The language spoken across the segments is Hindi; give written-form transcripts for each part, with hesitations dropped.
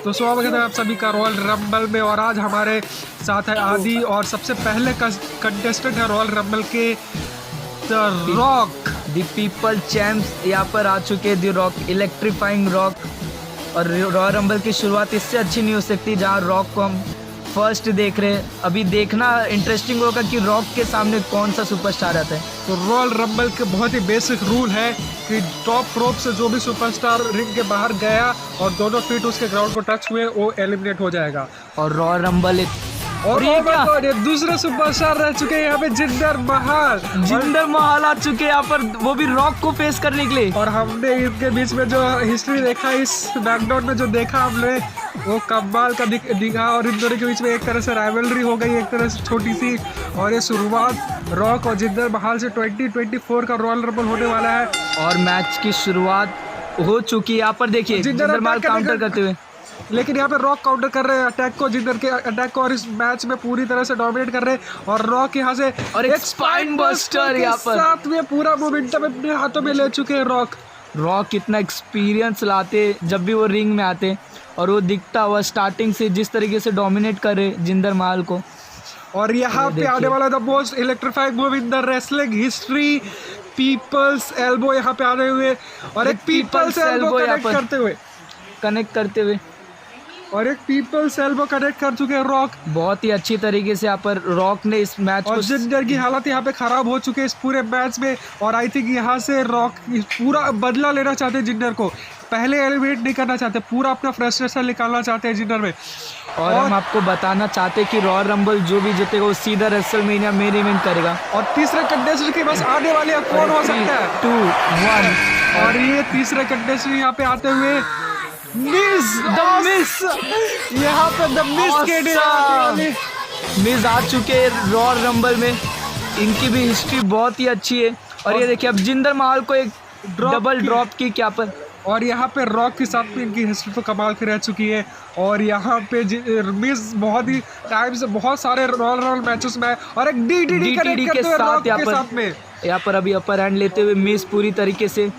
तो स्वागत है आप सभी का रॉयल रंबल में। और आज हमारे साथ है आदि और सबसे पहले कंटेस्टेंट है रॉयल रंबल के the rock. The people champs यहाँ पर आ चुके हैं, द रॉक, इलेक्ट्रीफाइंग रॉक। और रॉयल रंबल की शुरुआत इससे अच्छी नहीं हो सकती जहाँ रॉक को हम फर्स्ट देख रहे हैं। अभी देखना इंटरेस्टिंग होगा कि रॉक के सामने कौन सा सुपरस्टार आता है। तो रॉयल रंबल के बहुत ही बेसिक रूल है कि टॉप रोप से जो भी सुपरस्टार रिंग के बाहर गया और दोनों फीट उसके ग्राउंड को टच हुए वो एलिमिनेट हो जाएगा। और रॉयल रंबल और ये क्या दूसरे सुपरस्टार रह चुके हैं यहाँ पे जिंदर महाल आ चुके हैं यहाँ पर, वो भी रॉक को फेस करने के लिए। और हमने इनके बीच में जो हिस्ट्री देखा, इस स्मैकडाउन में जो देखा हमने, वो कमाल का दिखा। और इन दोनों के बीच में एक तरह से राइवलरी हो गई, एक तरह से छोटी सी। और ये शुरुआत रॉक और जिंदर महाल से 2024 का रॉयल रंबल होने वाला है। और मैच की शुरुआत हो चुकी है। यहाँ पर देखिए जिंदर महाल काउंटर करते हुए, लेकिन यहाँ पे रॉक काउंटर कर रहे हैं अटैक को, जिंदर के अटैक को, और इस मैच में पूरी तरह से डोमिनेट कर रहे हैं। और रॉक यहाँ से और एक स्पाइन बस्टर यहाँ पर साथ में पूरा मोमेंटम अपने हाथों में ले चुके हैं रॉक कितना एक्सपीरियंस लाते जब भी वो रिंग में आते, और वो दिखता हुआ स्टार्टिंग से जिस तरीके से डोमिनेट कर रहे जिंदर महाल को। और यहाँ पे आने वाला the most electrifying move in the wrestling history, people's elbow यहाँ पे आने हुए और एक पीपल्स एल्बो कनेक्ट करते हुए और एक पीपल्स एल्बो कनेक्ट कर चुके हैं रॉक। बहुत ही अच्छी तरीके से यहाँ पर रॉक ने इस मैच और जिंदर की हालत यहाँ पे खराब हो चुके हैं इस पूरे मैच में। और आई थिंक यहाँ से रॉक पूरा बदला लेना चाहते हैं जिंदर को, पहले एलिमिनेट नहीं करना चाहते, पूरा अपना फ्रस्ट्रेशन निकालना चाहते हैं जिंदर में। और हम आपको बताना चाहते हैं कि रॉयल रंबल जो भी जीतेगा वो सीधा रेसलमेनिया मेन इवेंट करेगा। और तीसरे कंटेस्टेंट के बस आने वाले कौन हो सकता है? 2-1। और ये तीसरे कंटेस्टेंट यहाँ पे आते हुए मिस यहाँ पे द मिस आ चुके हैं रॉयल रंबल में। इनकी भी हिस्ट्री बहुत ही अच्छी है। और ये देखिए अब जिंदर महाल को एक डबल ड्रॉप की क्या पर। और यहाँ पे रॉक के साथ में इनकी हिस्ट्री तो कमाल की रह चुकी है। और यहाँ पे मिस बहुत ही टाइम से बहुत सारे रॉयल मैचेस में और एक डीडीडी के साथ यहाँ पर अभी अपर हैंड लेते हुए मिस पूरी तरीके से,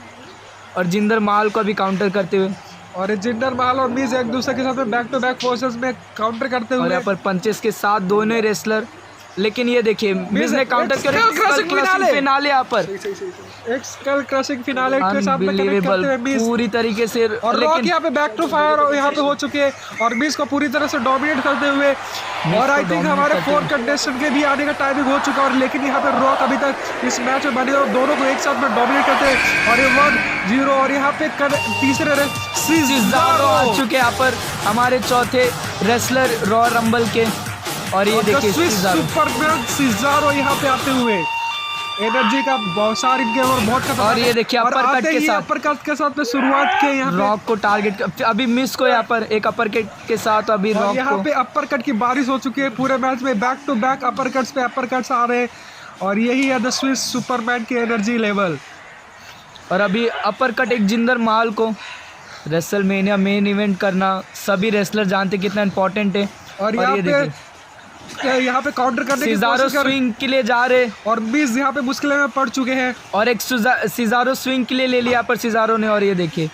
और जिंदर महाल को अभी काउंटर करते हुए। और जिंदर महाल और मिस एक दूसरे के साथ में बैक टू बैक फोर्सेस में काउंटर करते हुए। और यहाँ पर पंचेस के साथ दोनों रेसलर, लेकिन ये देखिए मिस ने काउंटर कर फिनाले यहाँ पर एक स्कल क्रशिंग फिनाले के साथ में कनेक्ट करते हुए मिस पूरी तरीके से। और रॉक यहाँ पे बैक टू फायर यहाँ पे हो चुके हैं और मिस को पूरी तरह से डोमिनेट करते हुए। और आई थिंक हमारे 4 कंटेस्टेंट के भी आने का टाइमिंग हो चुका है। और लेकिन यहाँ पे रॉक अभी तक इस मैच में बने और दोनों को एक साथ में डोमिनेट करते हैं। और ये 1-0। और यहाँ पे तीसरे सिज़ारो आ चुके यहाँ पर हमारे चौथे रेसलर रॉयल रंबल के। और ये देखिए सुपरमैन सिज़ारो यहाँ पे आते हुए, एनर्जी का बहुत सारी इनके और बहुत खतरनाक। और ये देखिए अपर कट के साथ में शुरुआत के यहाँ रॉक को टारगेट, अभी मिस को यहाँ पर एक अपर कट के साथ अभी रॉक यहाँ पे अपर कट की बारिश हो चुकी है पूरे मैच में, back to back uppercuts पे अपर कट्स आ रहे हैं। और यही है द स्विस सुपरमैन की एनर्जी लेवल। और अभी अपर कट एक जिंदर महाल को रेसलमेनिया मेन इवेंट करना सभी रेसलर जानते कितना इंपॉर्टेंट है। और यहाँ पे काउंटर करने की सिज़ारो स्विंग के लिए जा रहे और मिस यहाँ पे मुश्किल में पड़ चुके हैं। और एक सिज़ारो स्विंग के लिए ले लिया पर सिज़ारो ने। और ये देखिए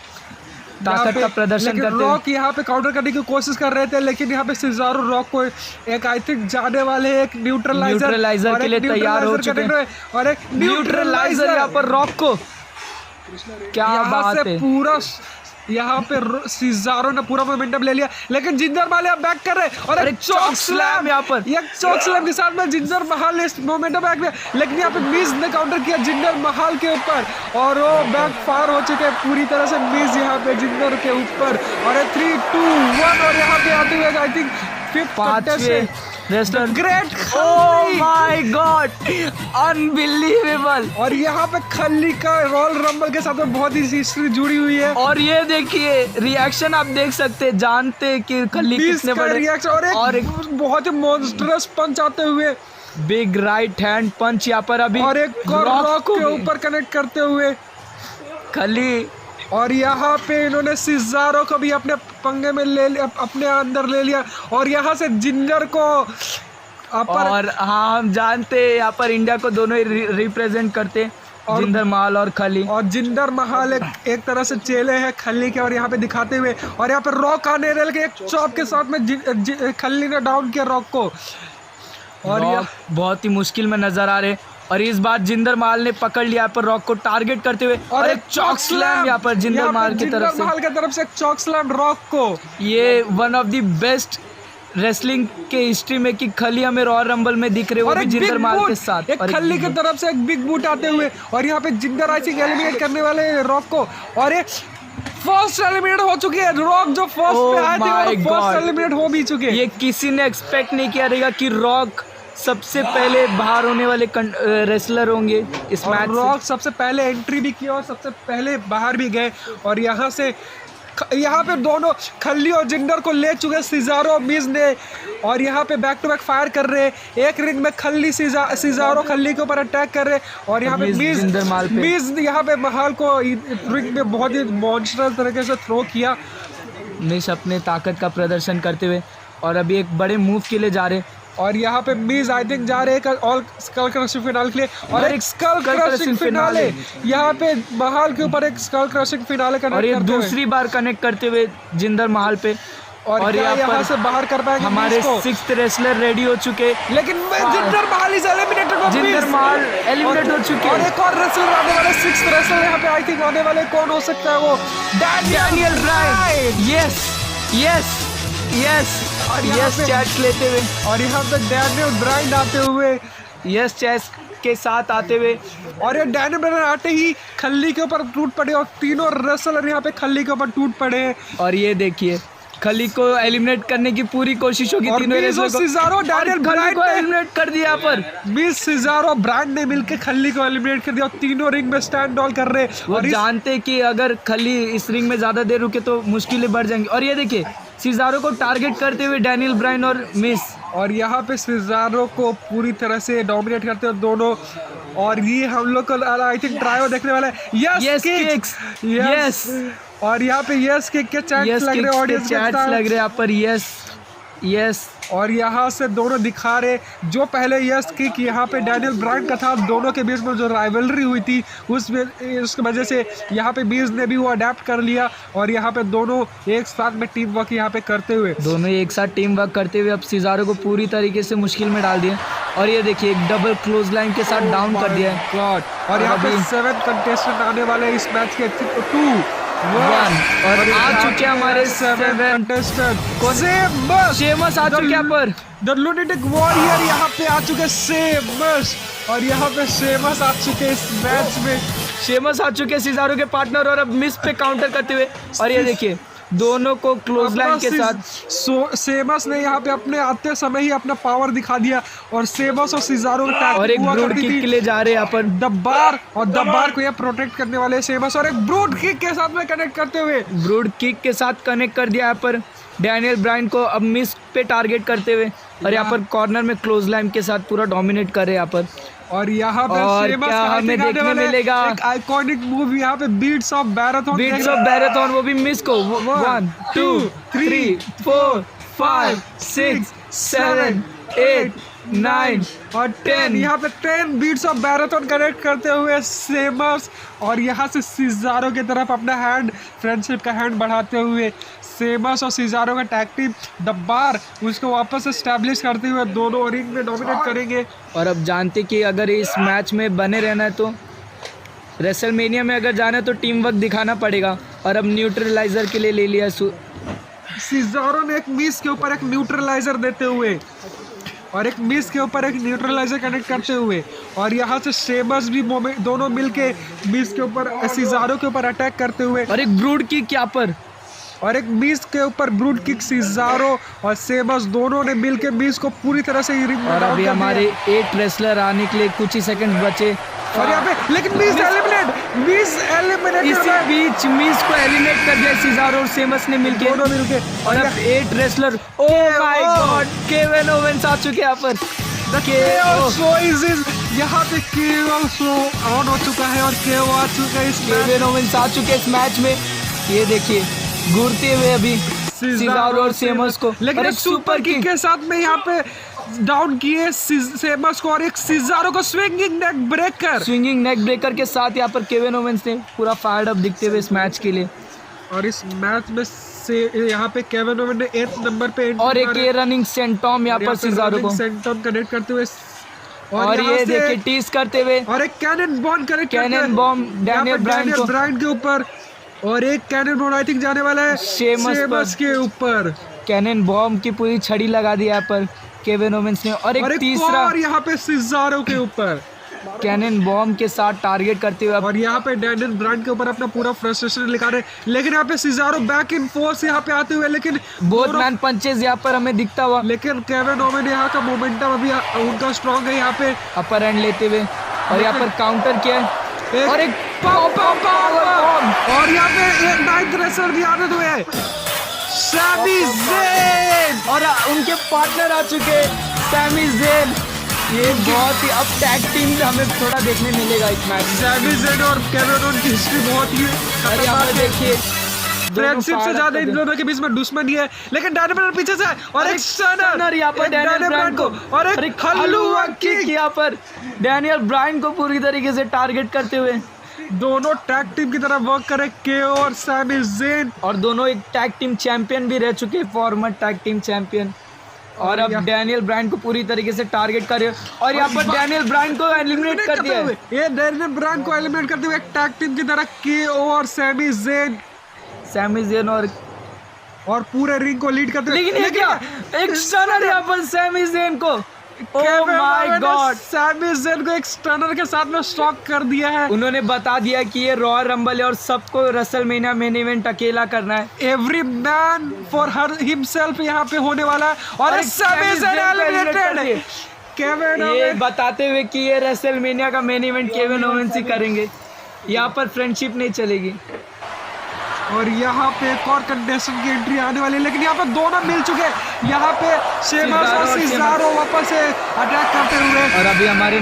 ताकत का प्रदर्शन करते हैं। रॉक यहाँ पे काउंटर करने की कोशिश कर रहे थे, लेकिन यहाँ पे सिज़ारो रॉक को एक आई थिंक जाने वाले एक न्यूट्रलाइजर के लिए तैयार हो चुके हैं। और एक न्यूट्रलाइजर यहाँ पर रॉक को, क्या बात है। पूरा यहाँ पे सिज़ारो ने पूरा मोमेंटम ले लिया, लेकिन जिंदर महाल यहाँ बैक कर रहे हैं। और एक चॉक स्लैम यहाँ पर, एक चॉक स्लैम के साथ में जिंदर महाल ने मोमेंटम बैक में, लेकिन यहाँ पे मिस ने काउंटर किया जिंदर महाल के ऊपर और वो बैक फायर हो चुके हैं पूरी तरह से मिस यहाँ पे जिंदर के ऊपर। और 3-2-1। और यहाँ पे आते हुए I think 5th great, oh my God, unbelievable. और यहाँ पे खल्ली का रॉयल रंबल के साथ में बहुत ही हिस्ट्री जुड़ी हुई है। और ये देखिए रिएक्शन आप देख सकते हैं, जानते हैं कि खल्ली कितने बड़े रिएक्शन। और एक बहुत ही मॉन्स्टरस पंच आते हुए, बिग राइट हैंड पंच यहाँ पर अभी, और एक रॉक के ऊपर कनेक्ट करते हुए खल्ली। और यहाँ पे इन्होंने सिज़ारो को भी अपने पंगे में ले लिया, अपने अंदर ले लिया। और यहाँ से जिंदर को और हाँ हम जानते हैं यहाँ पर इंडिया को दोनों ही रिप्रेजेंट करते। जिंदर महल और खली। और जिंदर महल एक तरह से चेले हैं खली के, और यहाँ पे दिखाते हुए, और यहाँ पे रॉक आने रेल के एक चॉप के साथ में खली ने डाउन किया रॉक को, और रॉक बहुत ही मुश्किल में नजर आ रहे, और इस बार जिंदर महल ने पकड़ लिया पर रॉक को टारगेट करते हुए, और एक चॉक स्लैम यहाँ पर जिंदर महल की तरफ से एक चॉक स्लैम रॉक को। ये one of the best wrestling के हिस्ट्री में कि खली हमें रॉयल रंबल में दिख रहे, वो भी जिंदर महल के साथ। एक खली की तरफ से एक बिग बूट आते हुए, और यहाँ पे जिंदर आई थिंक एलिमिनेट करने वाले रॉक को, और एक फर्स्ट एलिमिनेट हो चुकी है रॉक, जो फर्स्ट पे आए थे वो फर्स्ट एलिमिनेट हो भी चुके हैं। ये किसी ने एक्सपेक्ट नहीं किया रहेगा कि रॉक सबसे पहले बाहर होने वाले रेसलर होंगे इस मैच। रॉक सबसे पहले एंट्री भी किया और सबसे पहले बाहर भी गए, और यहाँ पे दोनों खली और जिंदर को ले चुके सिजारो और मिज ने, और यहाँ पे बैक टू बैक फायर कर रहे हैं। एक रिंग में खली सिजारो खली के ऊपर अटैक कर रहे हैं, और यहाँ पे मिज यहाँ पे महल को रिंग में बहुत ही मॉन्स्टर तरीके से थ्रो किया। मिज अपने ताकत का प्रदर्शन करते हुए और अभी एक बड़े मूव के लिए जा रहे, और यहाँ पे मिज आई थिंक जा रहे हैं ऑल स्कल क्रशिंग फिनाले के लिए, और एक स्कल क्रशिंग फिनाले यहाँ पे महल के ऊपर एक स्कल क्रशिंग फिनाले कनेक्ट, और ये दूसरी बार कनेक्ट करते हुए जिंदर महल पे, और यहाँ से बाहर कर पाएंगे हमारे 6th रेसलर रेडी हो चुके, लेकिन जिंदर महल is eliminated. Jinder Mahal eliminate हो चुके, और एक और रेसलर आने वाले 6th रेसलर यहाँ पे आई थिंक आने वाले, कौन हो सकता है वो? Daniel Bryan. यस चैट लेते हुए, और यहाँ पे डैनियल ब्रायन आते हुए, यस चैट के साथ आते हुए, और ये डैनियल ब्रायन आते ही खली के ऊपर टूट पड़े, और तीनों रेसलर यहाँ पे खली के ऊपर टूट पड़े हैं। और ये देखिए खली को एलिमिनेट करने की पूरी कोशिश होगी, तीनों रेसलर को सिजारो डैनियल ब्रायन को एलिमिनेट कर दिया, पर मिज सिजारो ब्रांड ने मिलकर खली को एलिमिनेट कर दिया, और तीनों रिंग में स्टैंड ऑल कर रहे हैं। और जानते कि अगर खली इस रिंग में ज्यादा देर रुके तो मुश्किलें बढ़ जाएंगी, और ये देखिए सिजारो को टारगेट करते हुए डैनियल ब्रायन और मिस, और यहाँ पे सिजारो को पूरी तरह से डोमिनेट करते हैं दोनों, और ये हम लोग को आई थिंक ट्रायो देखने वाला है। यस, और यहाँ पे यस किक के चैट्स लग रहे हैं, ऑडियंस के चैट्स लग रहे हैं यहाँ पर, यस, और यहाँ से दोनों दिखा रहे, जो पहले यस किक यहाँ पे डैनियल ब्रायन का था, दोनों के बीच में जो राइवलरी हुई थी उसकी वजह से यहाँ पे मिज ने भी वो अडेप्ट कर लिया, और यहाँ पे दोनों एक साथ में टीम वर्क यहाँ पे करते हुए, दोनों एक साथ टीम वर्क करते हुए अब सिजारो को पूरी तरीके से मुश्किल में डाल दिया, और ये देखिए एक डबल क्लोज लाइन के साथ डाउन कर दिया है। और यहाँ पे 7 कंटेस्टेंट आने वाले इस मैच के 2-1, और आ चुके हमारे 7 कंटेस्टेंट। शेमस आ चुके यहाँ पर, द लुनेटिक वॉरियर यहाँ पे आ चुके शेमस, और यहाँ पे शेमस आ चुके इस मैच में, शेमस आ चुके सिजारो के पार्टनर, और अब मिस पे काउंटर करते हुए, और ये देखिए दोनों को क्लोज लाइन के साथ शेमस ने यहाँ पे अपने आते समय ही अपना पावर दिखा दिया, और शेमस और सिजारो और एक ब्रूड किक के लिए जा रहे हैं यहाँ पर दब्बार को ये प्रोटेक्ट करने वाले शेमस, और एक ब्रूड किक के साथ में कनेक्ट करते हुए, ब्रूड किक के साथ कनेक्ट कर दिया यहाँ पर डैनियल ब्रायन को, अब मिस पे टारगेट करते हुए, और यहाँ पर कॉर्नर में क्लोज लाइन के साथ पूरा डोमिनेट कर रहे हैं यहाँ पर, और यहाँ पे क्या हमें देखने मिलेगा एक आइकॉनिक मूव यहाँ पे बीट्स ऑफ मैराथन, वो भी मिस को 1 2 3 4 5 6 7 8 9 और 10, यहाँ पे 10 बीट्स ऑफ मैराथन कनेक्ट करते हुए शेमस, और यहाँ से सिजारो की तरफ अपना हैंड, फ्रेंडशिप का हैंड बढ़ाते हुए शेमस और सिजारो का टैग टीम दब्बार उसको वापस एस्टैब्लिश करते हुए दोनों रिंग में डोमिनेट करेंगे। और अब जानते कि अगर इस मैच में बने रहना है तो रेसलमेनिया में अगर जाना है तो टीम वर्क दिखाना पड़ेगा, और अब न्यूट्रलाइजर के लिए ले लिया सिजारो ने एक मिस के ऊपर एक न्यूट्रलाइजर देते हुए, और एक मिस के ऊपर एक न्यूट्रलाइजर कनेक्ट करते हुए, और यहाँ से शेमस भी दोनों मिलके मिस के ऊपर सिजारो के ऊपर अटैक करते हुए, और एक ब्रूड किक यहाँ पर, और एक मिस के ऊपर ब्रूड किक सिजारो और शेमस दोनों ने मिलके मिस को पूरी तरह से रिंग में, और अभी हमारे 8 रेसलर आने के लिए कुछ ही सेकंड बचे, और यहाँ पे लेकिन मिस एलिमिनेट इसी बीच मिस को एलिमिनेट कर दिया सिजारो और शेमस ने मिलके, दोनों मिलके, और अब 8 wrestler, oh my God, Kevin Owens आ चुके यहाँ पर, यहाँ पे केवल शो ऑन हो चुका है, और केवल आ चुका है, केविन ओवेंस आ चुके इस मैच में, ये देखिए घूरते हुए अभी सिजारो और शेमस को, लेकिन एक सुपर किक के साथ में यहाँ पे डाउन किए सेमस को और एक सिजारो को स्विंगिंग नेक ब्रेकर। स्विंगिंग नेक ब्रेकर के साथ यहाँ पर केविन ओवेंस ने पूरा फायर्ड अप दिखते हुए इस मैच के लिए। और इस मैच में से यहाँ पे केविन ओवेन ने 8 नंबर पे और एक ये रनिंग सेंटॉम यहाँ पर सिजारो को सेंटॉम कनेक्ट करते हुए और ये देखिए टीज करते हुए और एक cannon bomb connect cannon bomb Daniel Bryan के ऊपर और एक कैनन बॉम्ब आई थिंक जाने वाला है शेमस के ऊपर। कैनन बॉम्ब की पूरी छड़ी लगा दी यहाँ पर केविन ओवेंस ने और एक तीसरा और यहाँ पे सिजारो के ऊपर कैनन बॉम्ब के साथ टारगेट करते हुए और यहाँ पे डैनियल ब्रायन के ऊपर अपना पूरा फ्रस्ट्रेशन लिखा रहे, लेकिन यहाँ पे सिजारो बैक इन फोर्स यहाँ पे आते हुए, लेकिन बोथ मैन पंचेस यहाँ पर हमें दिखता हुआ, लेकिन केविन ओवेन यहाँ का मोमेंटम अभी उनका स्ट्रॉन्ग है यहाँ पे अपर एंड लेते हुए और यहाँ पर काउंटर किया और एक और यहाँ पे एक नाइन्थ रेसलर भी आते हुए सैमी ज़ेन और उनके पार्टनर आ चुके सैमी ज़ेन। ये बहुत ही अब टैग टीम हमें थोड़ा देखने मिलेगा इस मैच। सैमी ज़ेन और केविन ओवेन की हिस्ट्री बहुत ही और यहाँ पर देखिए फ्रेंडशिप से ज्यादा इन दोनों के बीच में दुश्मनी है, लेकिन डैनियल ब्रायन पीछे से और एक स्टनर यहाँ पर डैनियल ब्रायन को और एक हल्लुआ किक यहाँ पर डैनियल ब्रायन को पूरी तरीके से टारगेट करते हुए दोनों टैग टीम की तरह वर्क करे केओ और सैमी ज़ेन और दोनों एक टैग टीम चैंपियन भी रह चुके फॉर्मर टैग टीम चैंपियन और अब डैनियल ब्रायन को पूरी तरीके से टारगेट कर रहे हो और यहाँ पर डैनियल ब्रायन को एलिमिनेट कर दिया है। ये डैनियल ब्रायन को एलिमिनेट करते हुए एक टैग टीम की तरह केओ और सैमी ज़ेन और पूरे रिंग को लीड करते हुए, लेकिन क्या एक स्टनर यहाँ पर सैमी ज़ेन को oh my God Sami Zayn को एक स्टनर के साथ में शॉक कर दिया है। उन्होंने बता दिया कि ये रॉयल रंबल है और सबको रेसलमेनिया मेन इवेंट अकेला करना है। Every man for her himself यहाँ पे होने वाला है और सैमी ज़ेन एलिमिनेटेड। केविन ये बताते हुए कि ये रेसलमेनिया का मेन इवेंट केविन ओवेंस ही करेंगे, यहाँ पर फ्रेंडशिप नहीं चलेगी। और यहाँ पे एक और कंटेस्टेंट की एंट्री आने वाली है, लेकिन यहाँ पे दोनों मिल चुके हैं। यहाँ पे शेमस और सिजारो वापस से अटैक करते हुए और अभी हमारे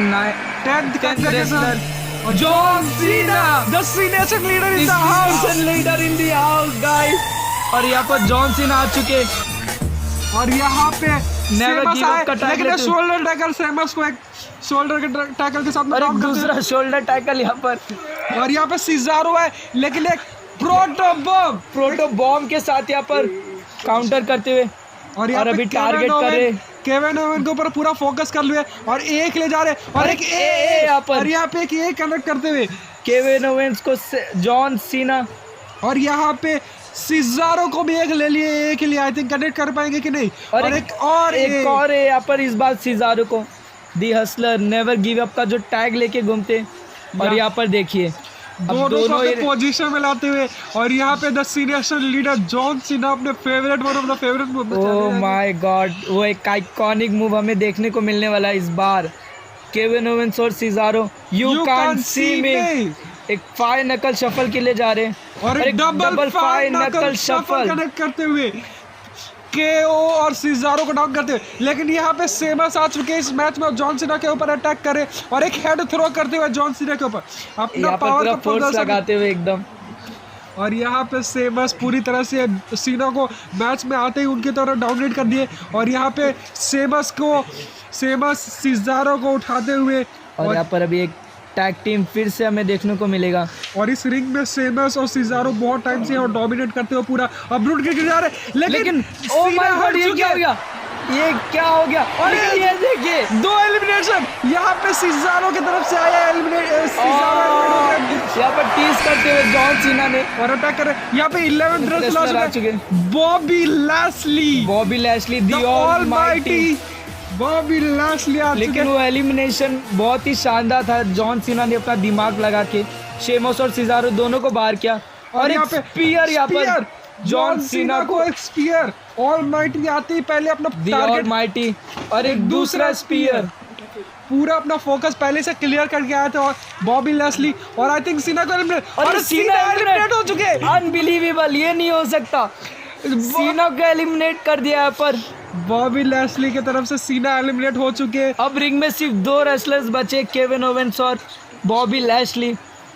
10th wrestler John Cena the Cenation leader in the house leader in the house guys और यहाँ पर जॉन सीना आ चुके और यहाँ पे नेवर गिव अप का टैकल, लेकिन शोल्डर टैकल शेमस को एक शोल्डर के टैकल के साथ में और एक दूसरा शोल्डर टैकल यहाँ पर और यहाँ पे सिजारो है, लेकिन एक प्रोटो बॉम्ब के साथ यहाँ पर काउंटर करते हुए और अभी टारगेट कर रहे केविन ओवेन के ऊपर पूरा फोकस कर लिए और एक ले जा रहे और एक यहाँ पर और यहाँ पे एक ए कनेक्ट करते हुए केविन ओवेंस को जॉन सीना और यहाँ पे सिजारो को भी एक ले लिए, एक लिए आई थिंक कनेक्ट कर पाएंगे कि नहीं और एक और यहाँ पर इस बार सिजारो को दी हसलर नेवर गिव अप का जो टैग लेके घूमते और यहाँ पर देखिए दोनों को पोजीशन में लाते हुए और यहाँ पे the senior leader John Cena अपने favourite one of the favourite move oh my God वो एक आइकॉनिक मूव हमें देखने को मिलने वाला है इस बार। केविन ओवेंस और सिजारो यू कांट सी मी एक 5 नकल शफल के लिए जा रहे हैं और एक डबल 5 नकल शफल कनेक्ट करते हुए केओ और सिजारो को डाउन करते हुए, लेकिन यहाँ पे सेमस आ चुके हैं इस मैच में जॉन सीना के ऊपर अटैक करे और एक हेड थ्रो करते हुए जॉन सीना के ऊपर अपना पावर का फोर्स लगाते हुए एकदम और यहाँ पे सेमस पूरी तरह से सीना को मैच में आते ही उनकी तरफ डाउनग्रेड कर दिए और यहाँ पे सेमस सिजारो को उठाते हुए और यहाँ पर अभी एक टैग टीम फिर से हमें देखने को मिलेगा और इस रिंग में सेमस और सिजारो बहुत टाइम से और डोमिनेट करते हुए पूरा अपरूट के जा रहे, लेकिन ओह माय गॉड ये क्या हो गया, ये क्या हो गया और ये देखिए 2 एलिमिनेशन यहाँ पे सिजारो की तरफ से आया यहाँ पर टीज करते हुए जॉन सीना ने और अटैक करे यहाँ पे 11th रेसलर आ चुके Bobby Lashley the almighty Bobby Lashley. लेकिन वो एलिमिनेशन बहुत ही शानदार था, जॉन सीना ने अपना दिमाग लगा के शेमस और सिजारो दोनों को बाहर किया और यहाँ पे स्पीयर यहाँ पर जॉन सीना को एक स्पीयर ऑलमाइटी आते ही पहले अपना टारगेट ऑलमाइटी और एक दूसरा स्पीयर पूरा अपना फोकस पहले से क्लियर करके आया था और बॉबी लैशली और आई थिंक सीना को एलिमिनेट हो चुके हैं। अनबिलीवेबल, ये नहीं हो सकता, सीना को एलिमिनेट कर दिया है पर बॉबी लैशली की तरफ से सीना एलिमिनेट हो चुके हैं। अब रिंग में सिर्फ 2 रेसलर्स बचे, केविन ओवेंस और बॉबी लैशली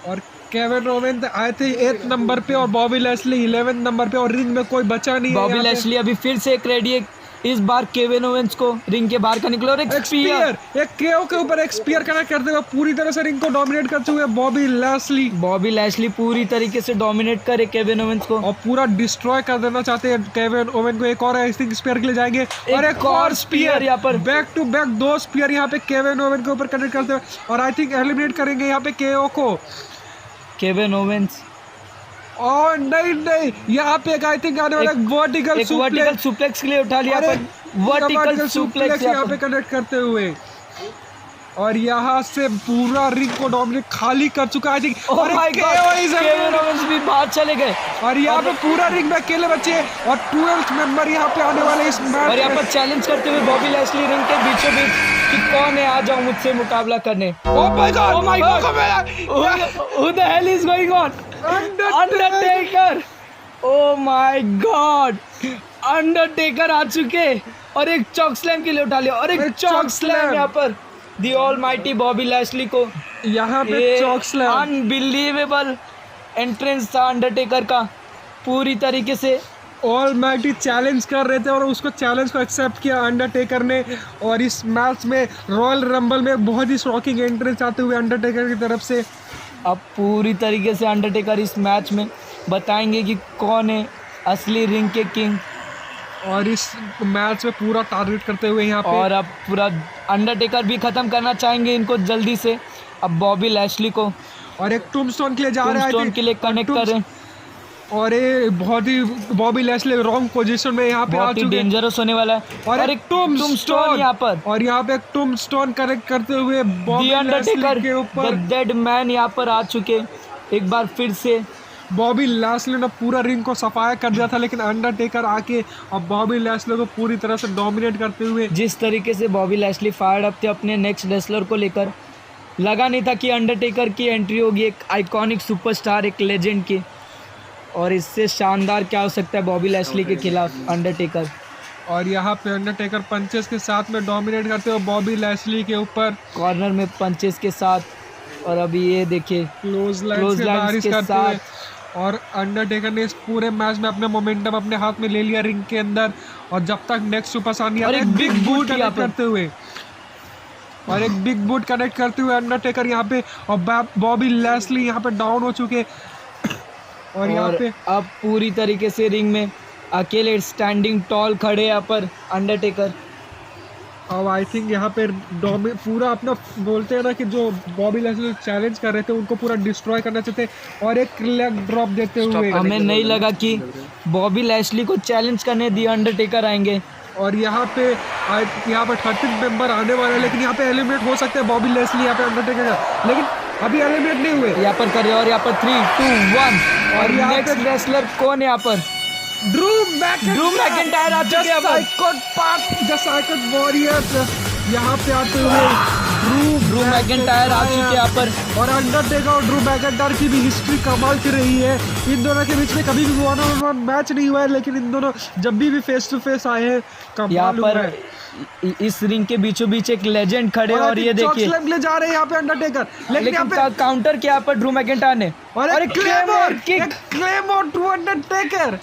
और केविन ओवेंस आए थे 8th नंबर पे और बॉबी लैशली 11th नंबर पे और रिंग में कोई बचा नहीं। बॉबी लैशली अभी फिर से एक रेडी इस बार केविन ओवेंस को रिंग के बाहर का निकला और एक स्पीयर, एक केओ के ऊपर एक स्पीयर कनेक्ट करते हुए पूरी तरह से रिंग को डोमिनेट करते हुए बॉबी लैशली पूरी तरीके से डोमिनेट करे केविन ओवेंस को और पूरा डिस्ट्रॉय कर देना चाहते हैं केविन ओवेन को। एक और आई थिंक स्पीयर के लिए जाएंगे और एक और स्पीयर यहाँ पर बैक टू बैक 2 स्पीयर यहाँ पे केविन ओवेन के ऊपर कनेक्ट करते हुए और आई थिंक एलिमिनेट करेंगे यहाँ पे केओ को केविन ओवेंस। और नहीं यहाँ पे आई थिंक आने वाला वर्टिकल सुप्लेक्स के लिए उठा लिया वर्टिकल सुप्लेक्स यहाँ पे कनेक्ट करते हुए और यहाँ से पूरा रिंग को डोमिनेट खाली कर चुका है। केविन ओवेंस भी बाहर चले गए और यहाँ पे पूरा रिंग में अकेले बचे और 12th मेंबर यहाँ पे आने वाले इस मैच और यहाँ पर चैलेंज करते हुए बॉबी लैशली रिंग के बीचों बीच कि कौन है आ जाओ मुझसे मुकाबला करने। Oh my God! Who the hell is going on? Undertaker. Oh my God! Undertaker आ चुके और एक चॉक स्लैम के लिए उठा लिया और एक चॉक स्लैम यहाँ पर दी ऑलमाइटी बॉबी लैशली को। यहाँ पे चॉक स्लैम अनबिलीवेबल एंट्रेंस था अंडरटेकर का, पूरी तरीके से ऑलमाइटी चैलेंज कर रहे थे और उसको चैलेंज को एक्सेप्ट किया अंडरटेकर ने। और इस मैच में रॉयल रंबल में बहुत ही शॉकिंग एंट्रेंस आते हुए अंडरटेकर की तरफ से। अब पूरी तरीके से अंडरटेकर इस मैच में बताएंगे कि कौन है असली रिंग के किंग और इस मैच में पूरा टारगेट करते हुए यहाँ पे और अब पूरा अंडरटेकर भी खत्म करना चाहेंगे इनको जल्दी से। अब बॉबी लैशली को और एक टूम्बस्टोन के लिए जा रहे हैं, टूम्बस्टोन के लिए कनेक्ट कर रहे हैं और ये बहुत ही बॉबी लैशली रॉन्ग पोजीशन में यहाँ पे आ चुके हैं, डेंजरस होने वाला है और एक टूम्बस्टोन यहाँ पर और यहाँ पे एक टूम्बस्टोन कनेक्ट करते हुए बॉबी अंडरटेकर के ऊपर डेड मैन यहाँ पर आ चुके एक बार फिर से। बॉबी लैशली ने पूरा रिंग को सफाया कर दिया था लेकिन अंडरटेकर आके और बॉबी लैशली को पूरी तरह से डोमिनेट करते हुए जिस तरीके से बॉबी लैशली फायर अप थे अपने नेक्स्ट रेसलर को लेकर, लगा नहीं था कि अंडरटेकर की एंट्री होगी, एक आइकॉनिक सुपरस्टार, एक लेजेंड की, और इससे शानदार क्या हो सकता है बॉबी लैशली के खिलाफ अंडरटेकर। और यहाँ पे अंडरटेकर पंचेस के साथ में डोमिनेट करते हुए बॉबी लैशली के ऊपर कॉर्नर में पंचेस के साथ और अभी ये देखिए क्लोज लाइन के साथ और अंडरटेकर ने इस पूरे मैच में अपने मोमेंटम अपने हाथ में ले लिया रिंग के अंदर। और जब तक नेक्स्ट सुपरस्टार नहीं आता एक बिग बूट कनेक्ट करते हुए और एक बिग बूट कनेक्ट करते हुए अंडरटेकर यहाँ पे और बॉबी लैशली यहाँ पे डाउन हो चुके और यहाँ पे अब पूरी तरीके से रिंग में अकेले स्टैंडिंग टॉल खड़े यहाँ पर अंडरटेकर। अब आई थिंक यहाँ पे पूरा अपना बोलते हैं ना कि जो बॉबी लैशली चैलेंज कर रहे थे उनको पूरा डिस्ट्रॉय करना चाहते और एक लेग ड्रॉप देते हुए हमें नहीं लगा कि बॉबी लैशली को चैलेंज करने दी अंडरटेकर आएंगे। और यहाँ पे 13 मेंबर आने वाले हैं लेकिन यहाँ पे एलिमिनेट हो सकते हैं बॉबी लैशली यहाँ पे अंडरटेकर का, लेकिन अभी एलिमिनेट नहीं हुए। यहाँ पर कर रहे और यहाँ पर 3, 2, 1 और नेक्स्ट रेसलर कौन है यहाँ पर? ड्रू मैकिंटायर आ चुके हैं, जस्ट आइकॉन वॉरियर्स यहाँ पे आते हुए ड्रू मैकिंटायर आ चुके हैं यहाँ पर। और अंडरटेकर और ड्रू मैकिंटायर की भी हिस्ट्री कमाल की रही है। इन दोनों के बीच में कभी भी 1-on-1 मैच नहीं हुआ है लेकिन इन दोनों जब भी फेस टू फेस आए हैं यहाँ पर इस रिंग के बीचों बीच एक लेजेंड खड़े और ये देखिए ले जा रहे हैं यहाँ पे अंडरटेकर लेकिन यहाँ पे काउंटर किया पर ड्रू मैकिंटायर ने और claymore to Undertaker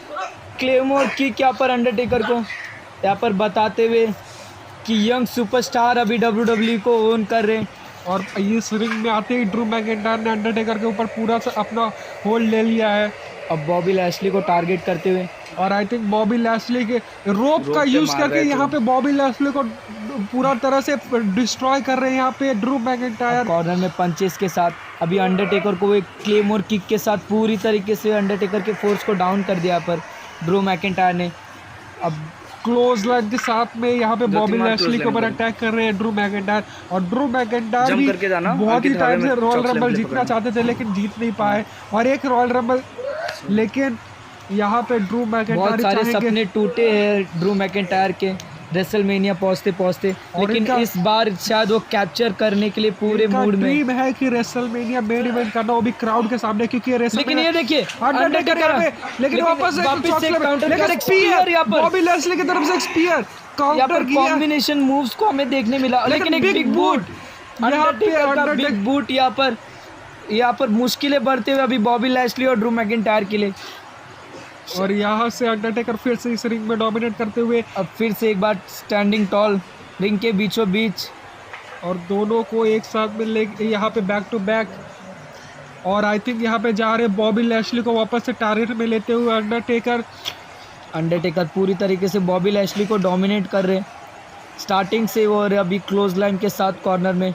claymore kick यहाँ पर अंडरटेकर को यहाँ पर बताते हुए कि यंग सुपरस्टार अभी WWE को ओन कर रहे हैं। और इस रिंग में आते ही ड्रू मैकिंटायर ने अंडरटेकर के ऊपर पूरा अपना होल्ड ले लिया है अब बॉबी लैशली को टारगेट करते हुए। और आई थिंक बॉबी लैशली के रोप का यूज करके यहाँ पे बॉबी लैशली को पूरा तरह से डिस्ट्रॉय कर रहे हैं यहाँ पे ड्रू मैकिंटायर कॉर्नर में पंचेस के साथ। अभी अंडरटेकर को एक क्लेमोर किक के साथ पूरी तरीके से अंडरटेकर के फोर्स को डाउन कर दिया पर ड्रू मैकिंटायर ने। अब क्लोज लाइन के साथ में यहाँ पे बॉबी लैशली के ऊपर अटैक कर रहे हैं ड्रू मैकिंटायर और ड्रू मैकिंटायर भी बहुत ही टाइम से रॉयल रंबल जीतना चाहते थे लेकिन जीत नहीं पाए और एक रॉयल रंबल लेकिन यहाँ पे ड्रू मैकिंटायर बहुत सारे सपने टूटे हैं ड्रू मैकिंटायर के रेसलमेनिया पहुंचते लेकिन इस बार शायद वो कैप्चर करने के लिए पूरे मूड में ड्रीम है कि रेसलमेनिया मेन इवेंट करना वो भी क्राउड के सामने क्योंकि लेकिन ये देखिए अंडरटेकर पे लेकिन वापस से काउंटर स्पीयर बॉबी लैशली की तरफ से एक स्पीयर काउंटर किया कॉम्बिनेशन मूव्स को हमें देखने मिला लेकिन एक big boot Undertaker big boot यहाँ पर मुश्किलें बढ़ते हुए अभी बॉबी लैशली और ड्रू मैकिंटायर के लिए और यहाँ से अंडरटेकर फिर से इस रिंग में डोमिनेट करते हुए अब फिर से एक बार स्टैंडिंग टॉल रिंग के बीचों बीच, और दोनों को एक साथ में ले यहाँ पे बैक टू बैक। और आई थिंक यहाँ पे जा रहे बॉबी लैशली को वापस से टारगेट में लेते हुए अंडरटेकर पूरी तरीके से बॉबी लैशली को डोमिनेट कर रहे स्टार्टिंग से वो, और अभी क्लोज लाइन के साथ कॉर्नर में।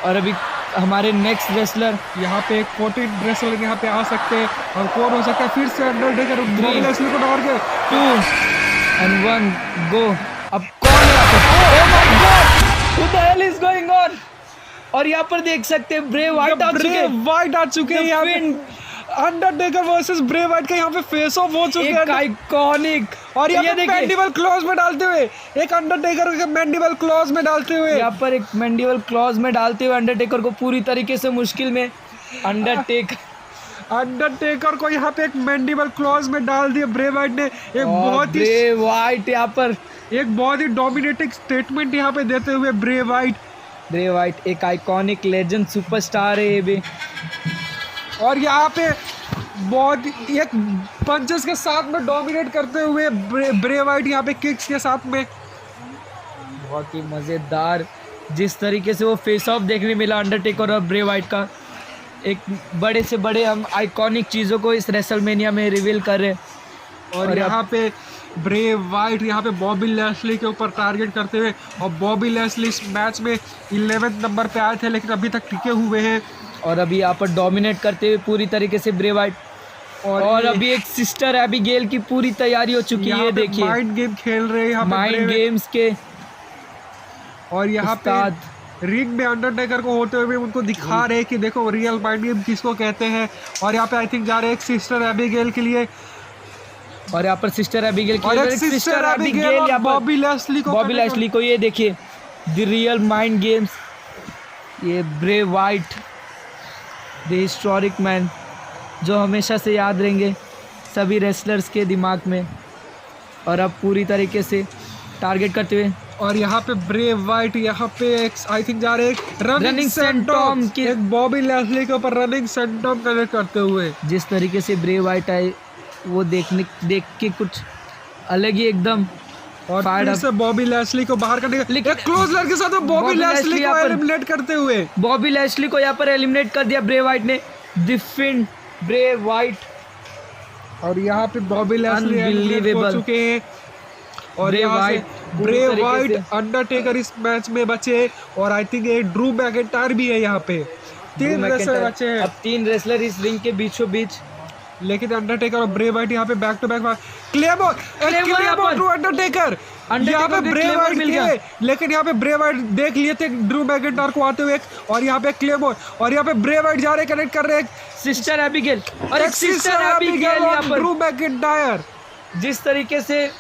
और अभी हमारे नेक्स्ट रेसलर यहाँ पे एक 14 रेसलर यहाँ पे आ सकते हैं, और कौन हो सकता है फिर से अंडरटेकर बॉबी लैशली को डाल के 2 and 1 गो। अब कौन है यहाँ पे? Oh my God! What the hell is going on? और यहाँ पर देख सकते हैं ब्रे वाइट आ चुके हैं यहाँ पे। अंडरटेकर वर्सेस ब्रे वाइट का यहाँ पे फेस ऑफ हो चुके हैं, आइकॉनिक। और यहाँ पे मैंडिबल क्लॉज में डालते हुए एक अंडरटेकर के मैंडिबल क्लॉज में डालते हुए यहाँ पर एक मैंडिबल क्लॉज में डालते हुए अंडरटेकर को पूरी तरीके से मुश्किल में अंडरटेकर को यहाँ पे एक मैंडिबल क्लॉज में डाल दिया ब्रे वाइट ने। एक बहुत ही ब्रे वाइट यहाँ पर एक बहुत ही डोमिनेटिंग स्टेटमेंट यहाँ पे देते हुए ब्रे वाइट एक आइकॉनिक लेजेंड सुपरस्टार है ये भी। और यहाँ पे बहुत एक पंचेस के साथ में डोमिनेट करते हुए ब्रे वाइट यहाँ पे किक्स के साथ में। बहुत ही मज़ेदार जिस तरीके से वो फेस ऑफ देखने मिला अंडरटेकर और ब्रे वाइट का। एक बड़े से बड़े हम आइकॉनिक चीज़ों को इस रेसलमेनिया में रिवील कर रहे हैं। और यहाँ पे ब्रे वाइट यहाँ पे बॉबी लैशली के ऊपर टारगेट करते हुए, और बॉबी लैशली इस मैच में 11वें नंबर पे आए थे लेकिन अभी तक टिके हुए हैं। और अभी यहाँ पर डोमिनेट करते हुए पूरी तरीके से ब्रे वाइट। और अभी एक सिस्टर एबिगेल की पूरी तैयारी हो चुकी है, देखिए माइंड गेम खेल रहे हैं यहाँ माइंड गेम्स के। और यहाँ पे रिंग में अंडरटेकर को होते हुए उनको दिखा रहे हैं कि देखो रियल माइंड गेम किसको कहते हैं। और यहाँ पे आई थिंक जा रहे हैं एक सिस्टर एबिगेल के लिए, और यहाँ पर सिस्टर एबिगेल बॉबी लैशली को ये देखिए द रियल माइंड गेम्स, ये Bray Wyatt the historic man जो हमेशा से याद रहेंगे सभी रेसलर्स के दिमाग में। और अब पूरी तरीके से टारगेट करते हुए, और यहाँ पे ब्रे वाइट यहाँ पे आई थिंक जा रहे हैं रनिंग सेंटोम की एक बॉबी लैशली के ऊपर रनिंग सेंटोम कनेक्ट करते हुए। जिस तरीके से ब्रे वाइट आए वो देख के कुछ अलग ही एकदम। और फिर से बॉबी लैशली को बाहर करने का क्लोज लाइन के साथ बॉबी लैशली को एलिमिनेट करते हुए बॉबी लैशली को यहाँ पर एलिमिनेट कर दिया ब्रे वाइट ने। डिफिन ब्रे वाइट, और यहाँ पे बॉबी लैशली एलिमिनेट हो चुके हैं। और यहाँ से ब्रे वाइट अंडरटेकर इस मैच में बचे, और आई थिंक एक ड्रू मैकिंटायर भी है यहाँ पे। 3 रेसलर बचे हैं। अब 3 रेसलर इस रिंग के बीचों बीच, लेकिन अंडरटेकर और ब्रे वाइट यहाँ पे back to back claymore to Undertaker यहाँ पे ब्रे वाइट मिल गया। लेकिन यहाँ पे ब्रे वाइट देख लिए थे ड्रू मैकिंटायर को आते हुए, और यहाँ पे क्लेमोर, और यहाँ पे ब्रे वाइट जा रहे कनेक्ट कर रहे सिस्टर एबिगेल और एक सिस्टर एबिगेल यहाँ पर ड्रू मैकिंटायर। जिस तरीके से